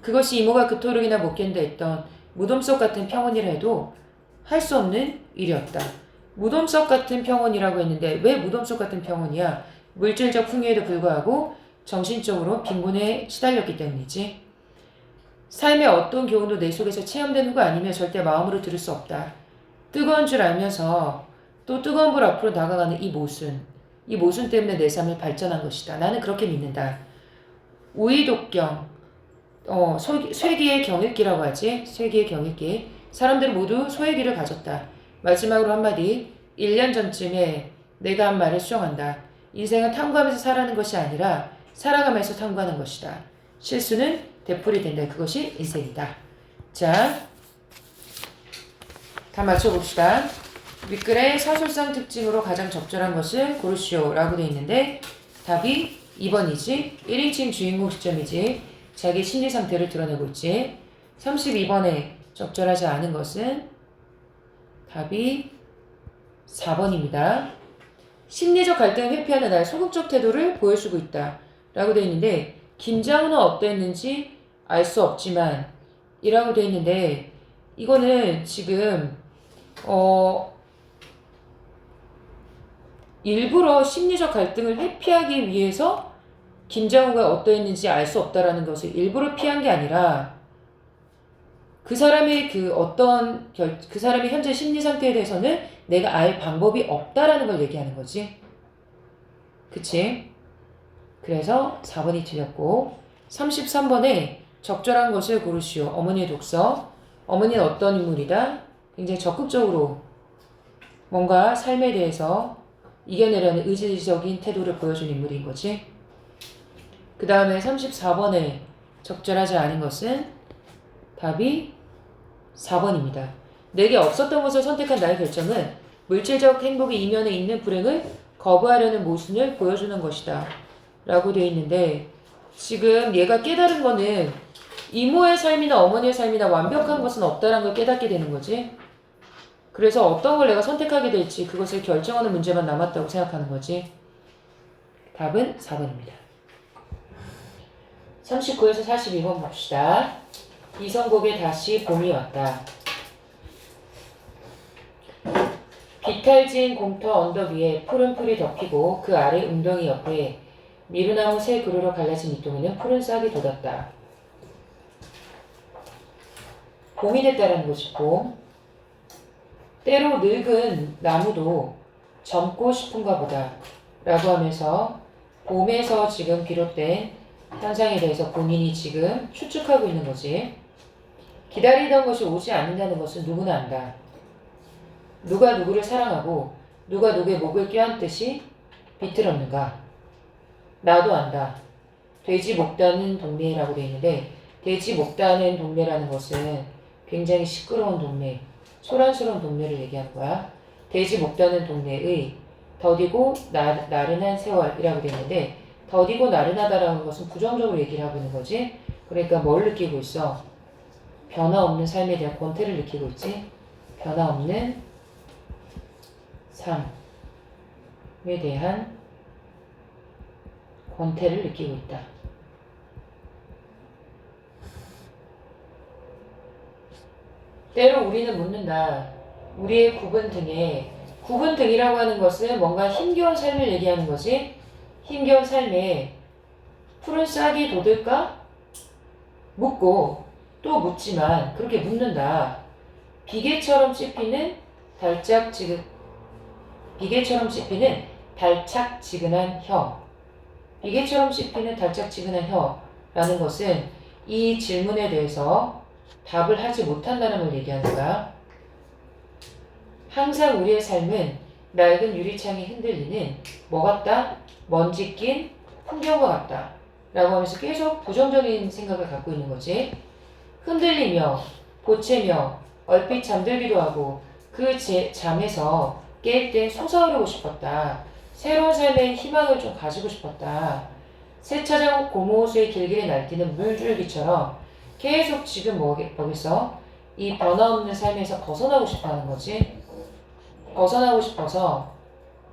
그것이 이모가 그토록이나 못 견뎌 했던 무덤 속 같은 평온이라 해도 할 수 없는 일이었다. 무덤 속 같은 평온이라고 했는데 왜 무덤 속 같은 평온이야? 물질적 풍요에도 불구하고 정신적으로 빈곤에 시달렸기 때문이지. 삶의 어떤 교훈도 내 속에서 체험된 후가 아니면 절대 마음으로 들을 수 없다. 뜨거운 줄 알면서 또 뜨거운 불 앞으로 다가가는 이 모순 때문에 내 삶을 발전한 것이다. 나는 그렇게 믿는다. 우이독경, 쇠기의 경읽기라고 하지. 쇠기의 경읽기. 사람들은 모두 소외기를 가졌다. 마지막으로 한마디, 1년 전쯤에 내가 한 말을 수정한다. 인생은 탐구하면서 살아가는 것이 아니라 살아가면서 탐구하는 것이다. 실수는 되풀이 된다. 그것이 인생이다. 자, 다 맞춰봅시다. 윗글에 사술상 특징으로 가장 적절한 것을 고르시오 라고 되어 있는데 답이 2번이지. 1인칭 주인공 시점이지. 자기 심리 상태를 드러내고 있지. 32번에 적절하지 않은 것은 답이 4번입니다. 심리적 갈등을 회피하는 나의 소극적 태도를 보여주고 있다 라고 되어 있는데 김장훈은 어땠는지 알 수 없지만 이라고 되어 있는데 이거는 지금 일부러 심리적 갈등을 회피하기 위해서 김장훈가 어떠했는지 알 수 없다라는 것을 일부러 피한 게 아니라 그 사람의 그 사람의 현재 심리 상태에 대해서는 내가 알 방법이 없다라는 걸 얘기하는 거지. 그치? 그래서 4번이 틀렸고 33번에 적절한 것을 고르시오. 어머니의 독서. 어머니는 어떤 인물이다? 굉장히 적극적으로 뭔가 삶에 대해서 이겨내려는 의지적인 태도를 보여준 인물인 거지. 그 다음에 34번에 적절하지 않은 것은 답이 4번입니다. 내게 없었던 것을 선택한 나의 결정은 물질적 행복의 이면에 있는 불행을 거부하려는 모순을 보여주는 것이다. 라고 되어 있는데 지금 얘가 깨달은 거는 이모의 삶이나 어머니의 삶이나 완벽한 것은 없다는 걸 깨닫게 되는 거지. 그래서 어떤 걸 내가 선택하게 될지 그것을 결정하는 문제만 남았다고 생각하는 거지. 답은 4번입니다. 39에서 42번 봅시다. 이성곡에 다시 봄이 왔다. 비탈진 공터 언덕 위에 푸른 풀이 덮이고 그 아래 웅덩이 옆에 미루나무 새 그루로 갈라진 밑동에는 푸른 싹이 돋았다. 봄이 됐다라는 거지, 봄. 때로 늙은 나무도 젊고 싶은가 보다 라고 하면서 봄에서 지금 비롯된 현상에 대해서 본인이 지금 추측하고 있는 거지. 기다리던 것이 오지 않는다는 것은 누구나 안다. 누가 누구를 사랑하고 누가 누구의 목을 껴안듯이 비틀었는가. 나도 안다. 돼지 목다는 동네라고 되어 있는데 돼지 목다는 동네라는 것은 굉장히 시끄러운 동네, 소란스러운 동네를 얘기하는 거야. 돼지 목다는 동네의 더디고 나른한 세월이라고 되어 있는데 더디고 나른하다라는 것은 부정적으로 얘기를 하고 있는 거지. 그러니까 뭘 느끼고 있어? 변화 없는 삶에 대한 권태를 느끼고 있지. 변화 없는 삶에 대한 권태를 느끼고 있다. 때로 우리는 묻는다. 우리의 구분 등에 구분 등이라고 하는 것은 뭔가 힘겨운 삶을 얘기하는 거지. 힘겨운 삶에 푸른 싹이 돋을까? 묻고 또 묻지만 그렇게 묻는다. 비계처럼 씹히는 비계처럼 씹히는 달착지근한 혀. 비계처럼 씹히는 달착지근한 혀라는 것은 이 질문에 대해서 답을 하지 못한다는 걸 얘기하는 거야. 항상 우리의 삶은 낡은 유리창이 흔들리는 뭐 같다? 먼지 낀 풍경과 같다. 라고 하면서 계속 부정적인 생각을 갖고 있는 거지. 흔들리며 보채며 얼핏 잠들기도 하고 그 잠에서 깰 때 솟아오르고 싶었다. 새로운 삶의 희망을 좀 가지고 싶었다. 세차장 고무호수의 길길이 날뛰는 물줄기처럼 계속 지금 거기서 이 변화없는 삶에서 벗어나고 싶어 하는 거지. 벗어나고 싶어서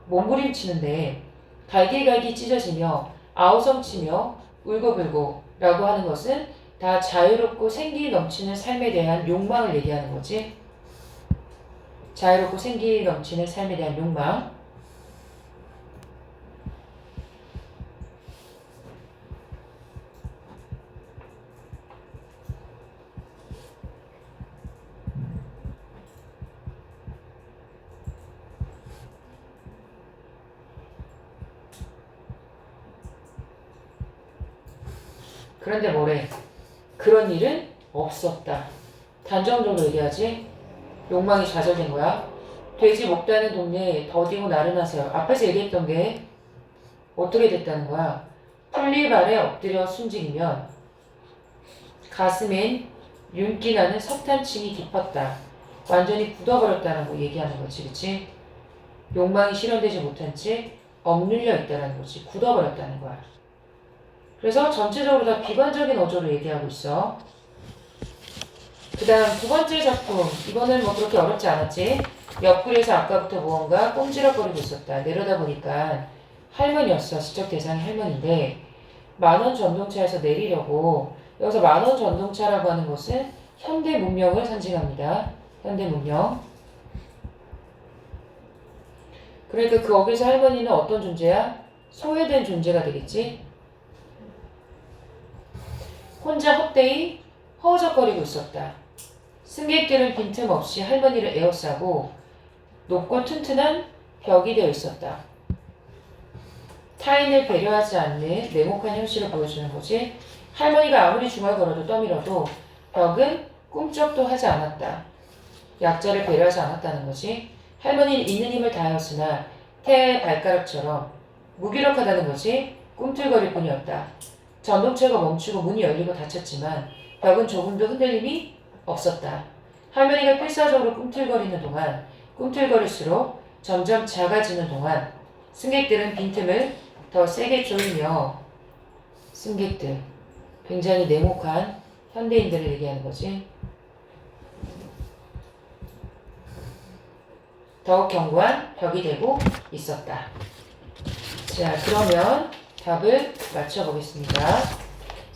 몸부림치는데 갈기갈기 찢어지며 아우성치며 울고불고 라고 하는 것은 다 자유롭고 생기 넘치는 삶에 대한 욕망을 얘기하는 거지. 자유롭고 생기 넘치는 삶에 대한 욕망. 그런데 뭐래? 그런 일은 없었다. 단정적으로 얘기하지. 욕망이 좌절된 거야. 돼지 목다는 동네에 더디고 나른하세요. 앞에서 얘기했던 게 어떻게 됐다는 거야. 풀잎 아래 엎드려 숨지기면 가슴엔 윤기 나는 석탄층이 깊었다. 완전히 굳어버렸다는 거 얘기하는 거지. 그치? 욕망이 실현되지 못한 채 억눌려 있다는 거지. 굳어버렸다는 거야. 그래서 전체적으로 다 비관적인 어조로 얘기하고 있어. 그 다음 두 번째 작품. 이거는 뭐 그렇게 어렵지 않았지. 옆구리에서 아까부터 무언가 꼼지락거리고 있었다. 내려다보니까 할머니였어. 지적 대상이 할머니인데 만원 전동차에서 내리려고. 여기서 만원 전동차라고 하는 것은 현대 문명을 상징합니다. 현대 문명. 그러니까 거기서 할머니는 어떤 존재야? 소외된 존재가 되겠지. 혼자 헛되이 허우적거리고 있었다. 승객들은 빈틈없이 할머니를 에워싸고 높고 튼튼한 벽이 되어 있었다. 타인을 배려하지 않는 냉혹한 현실을 보여주는 거지. 할머니가 아무리 중얼거려도 떠밀어도 벽은 꿈쩍도 하지 않았다. 약자를 배려하지 않았다는 거지. 할머니는 있는 힘을 다하였으나 태의 발가락처럼 무기력하다는 거지. 꿈틀거릴 뿐이었다. 전동차가 멈추고 문이 열리고 닫혔지만 벽은 조금도 흔들림이 없었다. 할머니가 필사적으로 꿈틀거리는 동안, 꿈틀거릴수록 점점 작아지는 동안 승객들은 빈틈을 더 세게 조이며, 승객들, 굉장히 냉혹한 현대인들을 얘기하는 거지. 더욱 견고한 벽이 되고 있었다. 자, 그러면 답을 맞춰보겠습니다.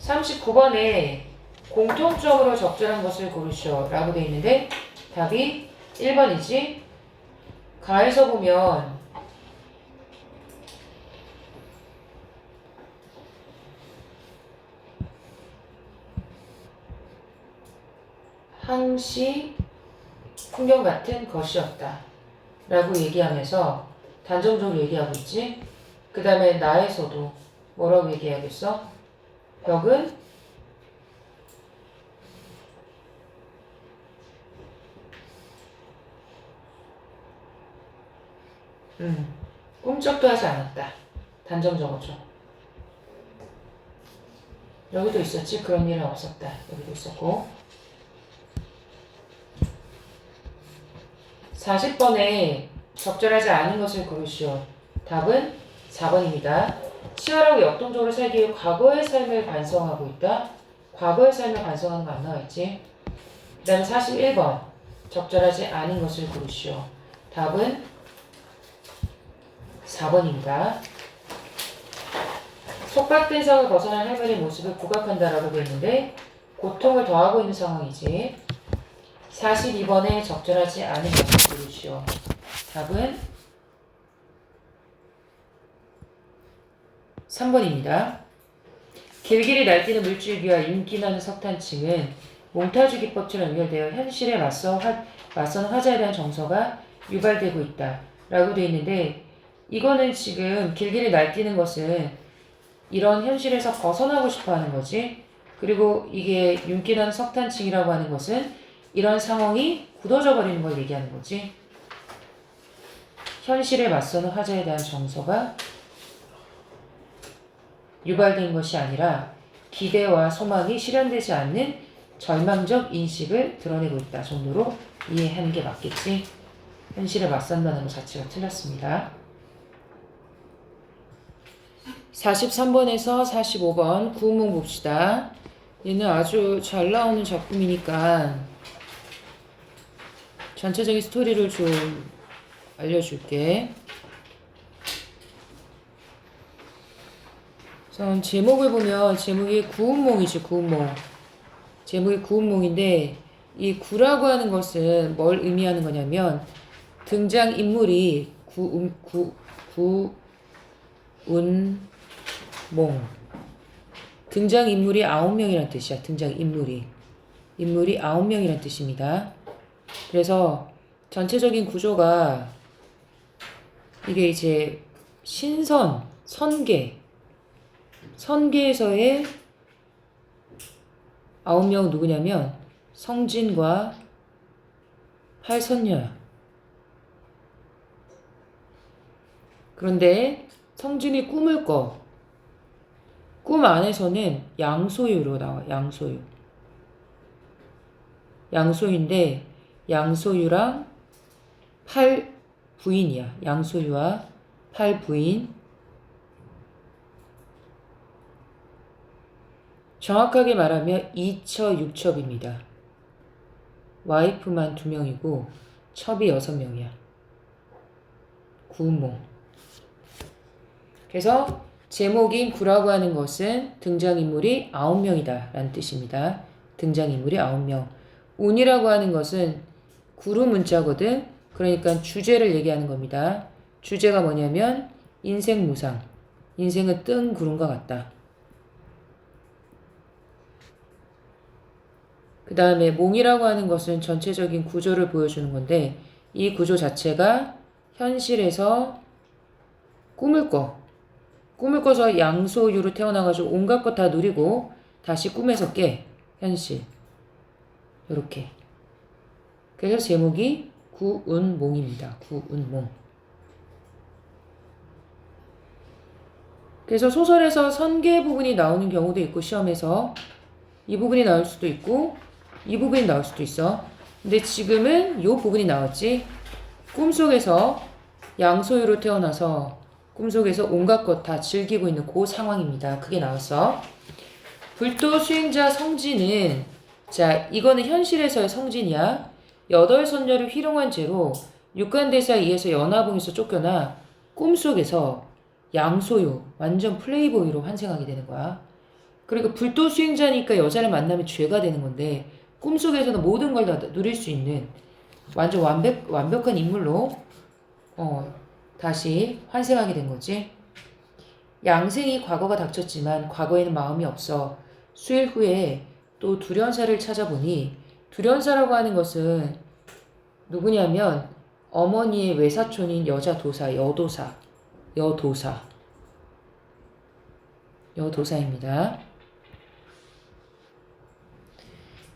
39번에 공통적으로 적절한 것을 고르시오 라고 되어 있는데 답이 1번이지. 가에서 보면 항시 풍경 같은 것이었다 라고 얘기하면서 단정적으로 얘기하고 있지. 그 다음에 나에서도 뭐라고 얘기해야겠어? 벽은 꿈쩍도 하지 않았다. 단정적으로. 여기도 있었지. 그런 일은 없었다. 여기도 있었고. 40번에 적절하지 않은 것을 고르시오. 답은 4번입니다. 치열하고 역동적으로 살기 위해 과거의 삶을 반성하고 있다. 과거의 삶을 반성하는 거 안 나와있지. 그 다음에 41번. 적절하지 않은 것을 고르시오. 답은 4번입니다. 속박된 상을 벗어난 할머니의 모습을 부각한다라고 되어 있는데 고통을 더하고 있는 상황이지. 42번에 적절하지 않은 것을 고르시오. 답은 3번입니다. 길길이 날뛰는 물줄기와 윤기나는 석탄층은 몽타주 기법처럼 연결되어 현실에 맞서는 화자에 대한 정서가 유발되고 있다 라고 되어 있는데, 이거는 지금 길길이 날뛰는 것은 이런 현실에서 벗어나고 싶어 하는 거지. 그리고 이게 윤기나는 석탄층이라고 하는 것은 이런 상황이 굳어져 버리는 걸 얘기하는 거지. 현실에 맞서는 화자에 대한 정서가 유발된 것이 아니라 기대와 소망이 실현되지 않는 절망적 인식을 드러내고 있다 정도로 이해하는 게 맞겠지. 현실에 맞선다는 것 자체가 틀렸습니다. 43번에서 45번 구문문 봅시다. 얘는 아주 잘 나오는 작품이니까 전체적인 스토리를 좀 알려줄게. 우선 제목을 보면 제목이 구운몽이지. 구운몽. 제목이 구운몽인데 이 구라고 하는 것은 뭘 의미하는 거냐면 등장인물이 구운몽. 등장인물이 9명이란 뜻이야. 등장인물이. 인물이 9명이란 뜻입니다. 그래서 전체적인 구조가 이게 이제 선계에서의 9명 누구냐면 성진과 팔선녀야. 그런데 성진이 꿈을 꿔. 꿈 안에서는 양소유로 나와. 양소유인데 양소유랑 8부인이야. 양소유와 8부인. 정확하게 말하면 2처6첩입니다. 와이프만 2명이고 첩이 6명이야. 구운몽. 그래서 제목인 구라고 하는 것은 등장인물이 9명이다 라는 뜻입니다. 등장인물이 9명. 운이라고 하는 것은 구루 문자거든. 그러니까 주제를 얘기하는 겁니다. 주제가 뭐냐면 인생 무상. 인생은 뜬 구름과 같다. 그 다음에 몽이라고 하는 것은 전체적인 구조를 보여주는 건데 이 구조 자체가 현실에서 꿈을 꿔서 양소유로 태어나가지고 온갖 것 다 누리고 다시 꿈에서 깨. 현실. 이렇게. 그래서 제목이 구운몽입니다. 구운몽. 그래서 소설에서 선계 부분이 나오는 경우도 있고 시험에서 이 부분이 나올 수도 있고 이 부분이 나올 수도 있어. 근데 지금은 이 부분이 나왔지. 꿈속에서 양소유로 태어나서 꿈속에서 온갖 것 다 즐기고 있는 그 상황입니다. 그게 나왔어. 불도 수행자 성진은, 자, 이거는 현실에서의 성진이야. 8선녀를 희롱한 죄로 육간대사에 의해서 연화봉에서 쫓겨나 꿈속에서 양소유, 완전 플레이보이로 환생하게 되는 거야. 그리고 불도 수행자니까 여자를 만나면 죄가 되는 건데 꿈속에서는 모든 걸 다 누릴 수 있는 완전 완벽한 인물로 다시 환생하게 된 거지. 양생이 과거가 닥쳤지만 과거에는 마음이 없어 수일 후에 또 두련사를 찾아보니 두련사라고 하는 것은 누구냐면 어머니의 외사촌인 여도사입니다.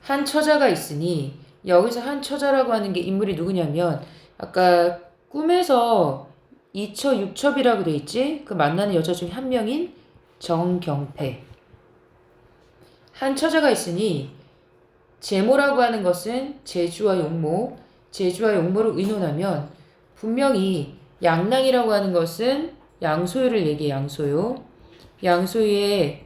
한 처자가 있으니 여기서 한 처자라고 하는 게 인물이 누구냐면 아까 꿈에서 2처6첩이라고 돼 있지? 그 만나는 여자 중에 한 명인 정경패. 한 처자가 있으니 제모라고 하는 것은 제주와 용모를 의논하면 분명히 양랑이라고 하는 것은 양소유를 얘기해. 양소유의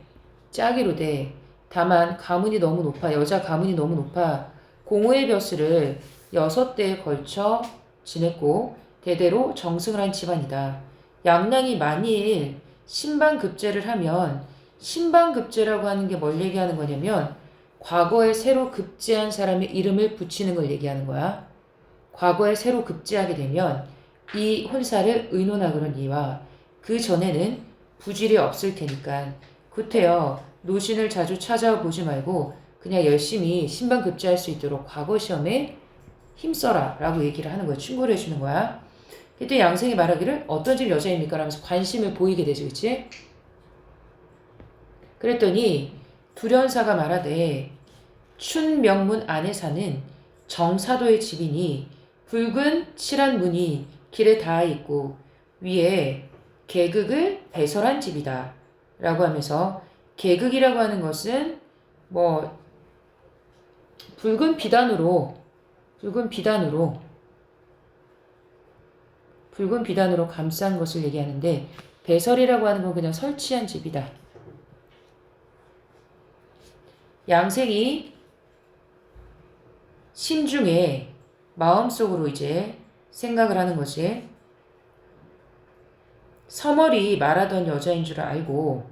짝이로 돼. 다만 가문이 너무 높아. 여자 가문이 너무 높아. 공호의 벼슬을 6대에 걸쳐 지냈고 대대로 정승을 한 집안이다. 양랑이 만일 신방급제를 하면 신방급제라고 하는 게 뭘 얘기하는 거냐면 과거에 새로 급제한 사람의 이름을 붙이는 걸 얘기하는 거야. 과거에 새로 급제하게 되면 이 혼사를 의논하거니와 그 전에는 부질이 없을 테니까 구태여 노신을 자주 찾아보지 말고 그냥 열심히 신방 급제할 수 있도록 과거 시험에 힘써라 라고 얘기를 하는 거야. 충고를 해주는 거야. 그때 양생이 말하기를 어떤 집 여자입니까? 라면서 관심을 보이게 되지. 그치? 그랬더니 두련사가 말하되 춘명문 안에 사는 정사도의 집이니 붉은 칠한 문이 길에 닿아 있고 위에 계극을 배설한 집이다 라고 하면서 계극이라고 하는 것은 뭐 붉은 비단으로 감싼 것을 얘기하는데 배설이라고 하는 건 그냥 설치한 집이다. 양생이 심중에 마음속으로 이제 생각을 하는 거지. 서머리 말하던 여자인 줄 알고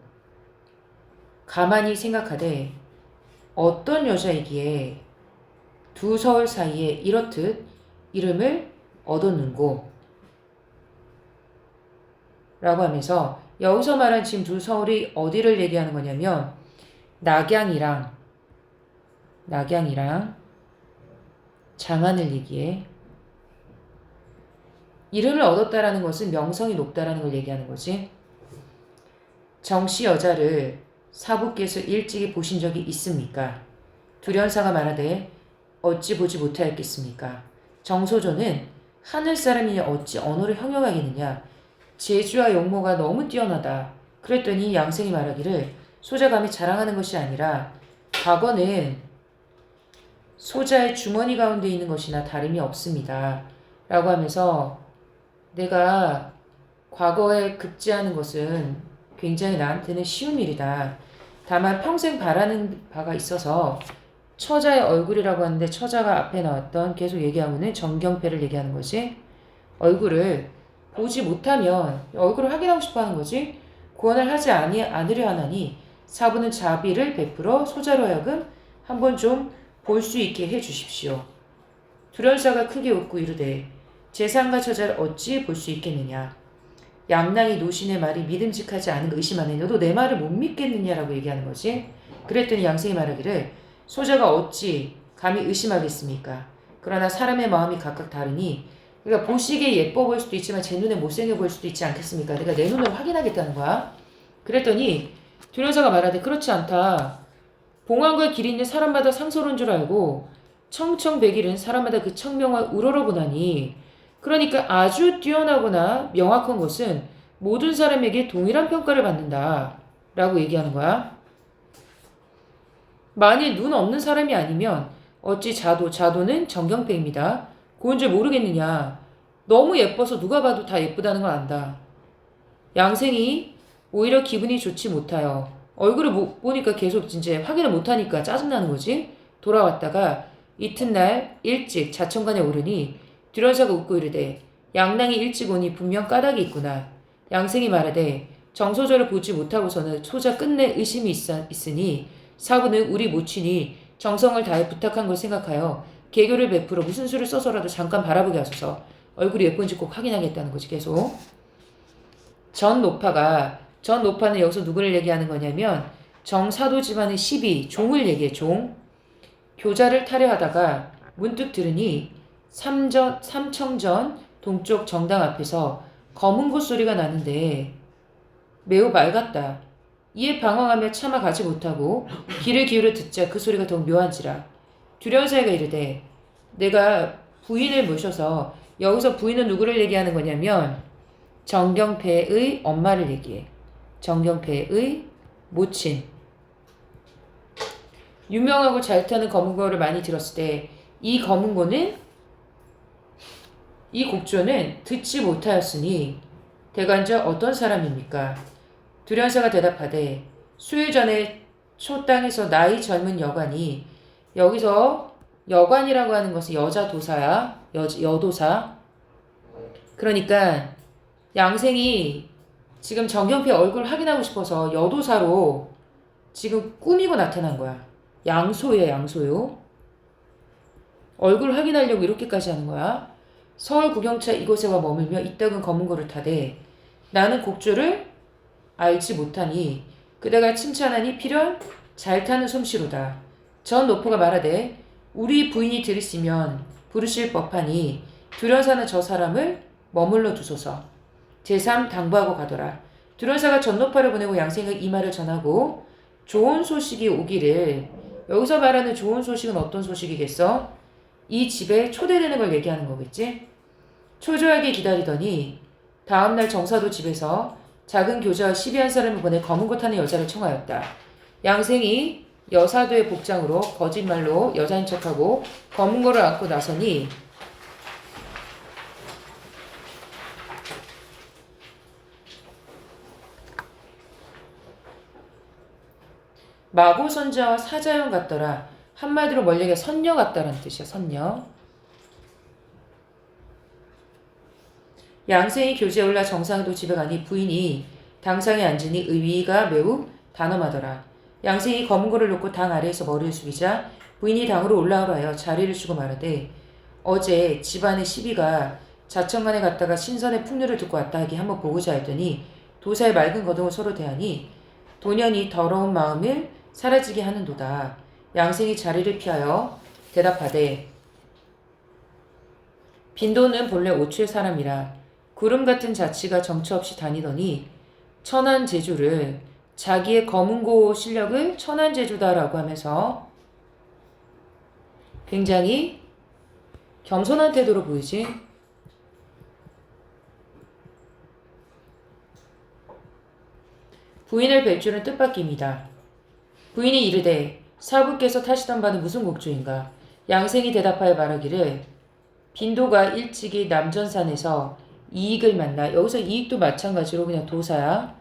가만히 생각하되 어떤 여자이기에 두 서울 사이에 이렇듯 이름을 얻었는고 라고 하면서 여기서 말한 지금 두 서울이 어디를 얘기하는 거냐면 낙양이랑 장안을 얘기해. 이름을 얻었다라는 것은 명성이 높다라는 걸 얘기하는 거지. 정씨 여자를 사부께서 일찍이 보신 적이 있습니까? 두련사가 말하되 어찌 보지 못하였겠습니까? 정소조는 하늘 사람이니 어찌 언어를 형용하겠느냐. 재주와 용모가 너무 뛰어나다. 그랬더니 양생이 말하기를 소자 감히 자랑하는 것이 아니라 과거는 소자의 주머니 가운데 있는 것이나 다름이 없습니다. 라고 하면서 내가 과거에 급제하는 것은 굉장히 나한테는 쉬운 일이다. 다만 평생 바라는 바가 있어서 처자의 얼굴이라고 하는데 처자가 앞에 나왔던 계속 얘기하고는 정경패를 얘기하는 거지. 얼굴을 보지 못하면 얼굴을 확인하고 싶어 하는 거지. 구원을 하지 않으려 하나니 사부는 자비를 베풀어 소자로 하여금 한번 좀 볼 수 있게 해 주십시오. 두련사가 크게 웃고 이르되 재상과 처자를 어찌 볼 수 있겠느냐. 양랑이 노신의 말이 믿음직하지 않은 거 의심하네. 너도 내 말을 못 믿겠느냐라고 얘기하는 거지. 그랬더니 양생이 말하기를 소자가 어찌 감히 의심하겠습니까? 그러나 사람의 마음이 각각 다르니 그러니까 보시기에 예뻐 보일 수도 있지만 제 눈에 못생겨 보일 수도 있지 않겠습니까? 내가 내 눈으로 확인하겠다는 거야. 그랬더니 두련사가 말하되 그렇지 않다. 봉황과 길이 있는 사람마다 상서로인 줄 알고 청청백일은 사람마다 그 청명을 우러러보나니 그러니까 아주 뛰어나거나 명확한 것은 모든 사람에게 동일한 평가를 받는다 라고 얘기하는 거야. 만일 눈 없는 사람이 아니면 어찌 자도는 정경패입니다. 고운 줄 모르겠느냐. 너무 예뻐서 누가 봐도 다 예쁘다는 걸 안다. 양생이 오히려 기분이 좋지 못하여 얼굴을 보니까 계속 진짜 확인을 못하니까 짜증나는 거지. 돌아왔다가 이튿날 일찍 자천관에 오르니 두련사가 웃고 이르되 양랑이 일찍 오니 분명 까닭이 있구나. 양생이 말하되 정소저를 보지 못하고서는 소자 끝내 의심이 있으니 사부는 우리 모친이 정성을 다해 부탁한 걸 생각하여 계교를 베풀어 무슨 수를 써서라도 잠깐 바라보게 하소서. 얼굴이 예쁜지 꼭 확인하겠다는 거지. 계속 전 노파는 여기서 누구를 얘기하는 거냐면 정사도 집안의 시비 종을 얘기해. 종 교자를 타려하다가 문득 들으니 삼청전 동쪽 정당 앞에서 검은 곶 소리가 나는데 매우 맑았다. 이에 방황하며 차마 가지 못하고 귀를 기울여 듣자 그 소리가 더욱 묘한지라. 두련사가 이르되 내가 부인을 모셔서 여기서 부인은 누구를 얘기하는 거냐면 정경패의 엄마를 얘기해. 정경패의 모친. 유명하고 잘 타는 검은고를 많이 들었을 때 이 검은고는 이 곡조는 듣지 못하였으니 대관절 어떤 사람입니까? 두련사가 대답하되 수일 전에 초땅에서 나이 젊은 여관이 여기서 여관이라고 하는 것은 여자 도사야. 여도사. 그러니까 양생이 지금 정경패 얼굴 확인하고 싶어서 여도사로 지금 꾸미고 나타난 거야. 양소야, 양소요. 얼굴 확인하려고 이렇게까지 하는 거야. 서울 구경차 이곳에와 머물며 이따금 검은 고를 타되 나는 곡조를 알지 못하니 그대가 칭찬하니 필연 잘 타는 솜씨로다. 전 노포가 말하되 우리 부인이 들으시면 부르실 법하니 두련사는 저 사람을 머물러 두소서. 제3 당부하고 가더라. 두련사가 전노파를 보내고 양생에게 이 말을 전하고 좋은 소식이 오기를. 여기서 말하는 좋은 소식은 어떤 소식이겠어? 이 집에 초대되는 걸 얘기하는 거겠지? 초조하게 기다리더니 다음날 정사도 집에서 작은 교자와 12한 사람을 보내 검은 고 타는 여자를 청하였다. 양생이 여사도의 복장으로 거짓말로 여자인 척하고 검은 고를 안고 나서니 마고선자와 사자형 같더라. 한마디로 멀리게 선녀 같다라는 뜻이야. 선녀. 양생이 교제에 올라 정상도 집에 가니 부인이 당상에 앉으니 의위가 매우 단엄하더라. 양생이 검은 고를 놓고 당 아래에서 머리를 숙이자 부인이 당으로 올라오라 하여 자리를 주고 말하되 어제 집안의 시비가 자천간에 갔다가 신선의 풍류를 듣고 왔다 하기 한번 보고자 했더니 도사의 맑은 거동을 서로 대하니 도년이 더러운 마음을 사라지게 하는도다. 양생이 자리를 피하여 대답하되 빈도는 본래 오추의 사람이라 구름 같은 자치가 정처 없이 다니더니 천안제주를 자기의 검은고 실력을 천안제주다라고 하면서 굉장히 겸손한 태도로 보이지. 부인을 뵐 줄은 뜻밖입니다. 부인이 이르되 사부께서 타시던 바는 무슨 곡조인가? 양생이 대답하여 말하기를 빈도가 일찍이 남전산에서 이익을 만나. 여기서 이익도 마찬가지로 그냥 도사야.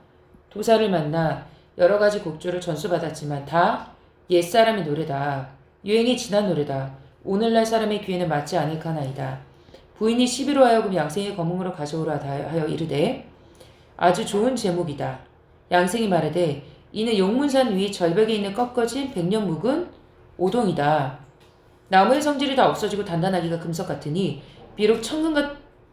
도사를 만나 여러 가지 곡조를 전수받았지만 다 옛사람의 노래다. 유행이 지난 노래다. 오늘날 사람의 귀에는 맞지 않을까나이다. 부인이 시비로 하여금 양생의 검은고를 가져오라 하여 이르되 아주 좋은 제목이다. 양생이 말하되 이는 용문산 위 절벽에 있는 꺾어진 백년 묵은 오동이다. 나무의 성질이 다 없어지고 단단하기가 금석 같으니 비록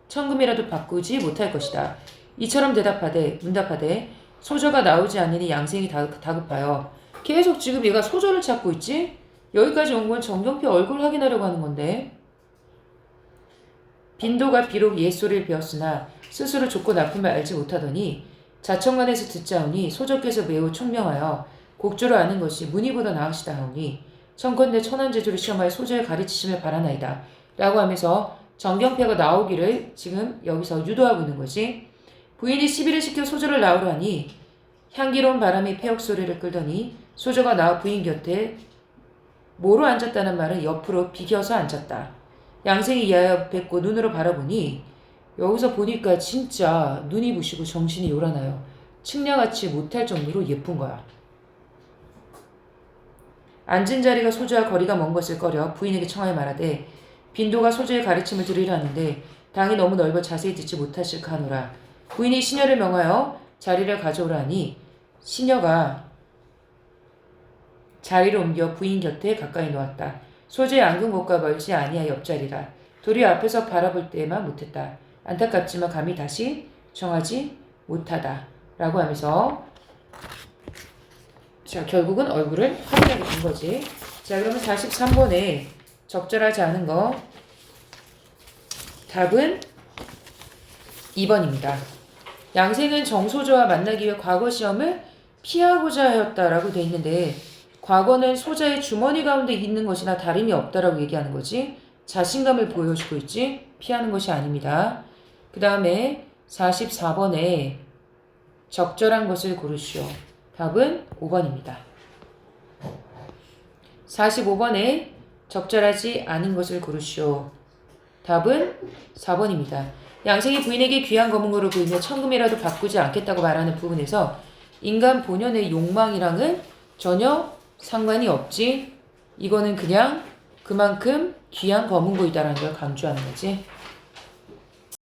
천금이라도 바꾸지 못할 것이다. 이처럼 문답하되 소저가 나오지 않으니 양생이 다급하여 계속 지금 얘가 소저를 찾고 있지? 여기까지 온 건 정경표 얼굴 확인하려고 하는 건데. 빈도가 비록 옛소리를 배웠으나 스스로 좋고 나쁨을 알지 못하더니 자천간에서 듣자오니 소저께서 매우 총명하여 곡조를 아는 것이 문의보다 나으시다 하오니 청컨대 천안제주를 시험하여 소저에 가르치심을 바라나이다 라고 하면서 정경패가 나오기를 지금 여기서 유도하고 있는 거지. 부인이 시비를 시켜 소저를 나오라 하니 향기로운 바람이 폐역 소리를 끌더니 소저가 나와 부인 곁에 모로 앉았다는 말은 옆으로 비겨서 앉았다. 양생이 이하여 뵙고 눈으로 바라보니 여기서 보니까 진짜 눈이 부시고 정신이 요란하여 측량하지 못할 정도로 예쁜 거야. 앉은 자리가 소저와 거리가 먼 것을 꺼려 부인에게 청하여 말하되 빈도가 소저의 가르침을 들으려 하는데 당이 너무 넓어 자세히 듣지 못하실까 하노라. 부인이 시녀를 명하여 자리를 가져오라 하니 시녀가 자리를 옮겨 부인 곁에 가까이 놓았다. 소저의 앉은 곳과 멀지 아니하 옆자리라. 도리어 앞에서 바라볼 때만 못했다. 안타깝지만 감히 다시 정하지 못하다 라고 하면서 자 결국은 얼굴을 확인하게 된 거지. 자 그러면 43번에 적절하지 않은 거 답은 2번입니다. 양생은 정소저와 만나기 위해 과거 시험을 피하고자 하였다라고 돼 있는데 과거는 소자의 주머니 가운데 있는 것이나 다름이 없다라고 얘기하는 거지. 자신감을 보여주고 있지. 피하는 것이 아닙니다. 그 다음에 44번에 적절한 것을 고르시오. 답은 5번입니다. 45번에 적절하지 않은 것을 고르시오. 답은 4번입니다. 양생이 부인에게 귀한 검은고를 보이며 천금이라도 바꾸지 않겠다고 말하는 부분에서 인간 본연의 욕망이랑은 전혀 상관이 없지. 이거는 그냥 그만큼 귀한 검은고이다라는 걸 강조하는 거지.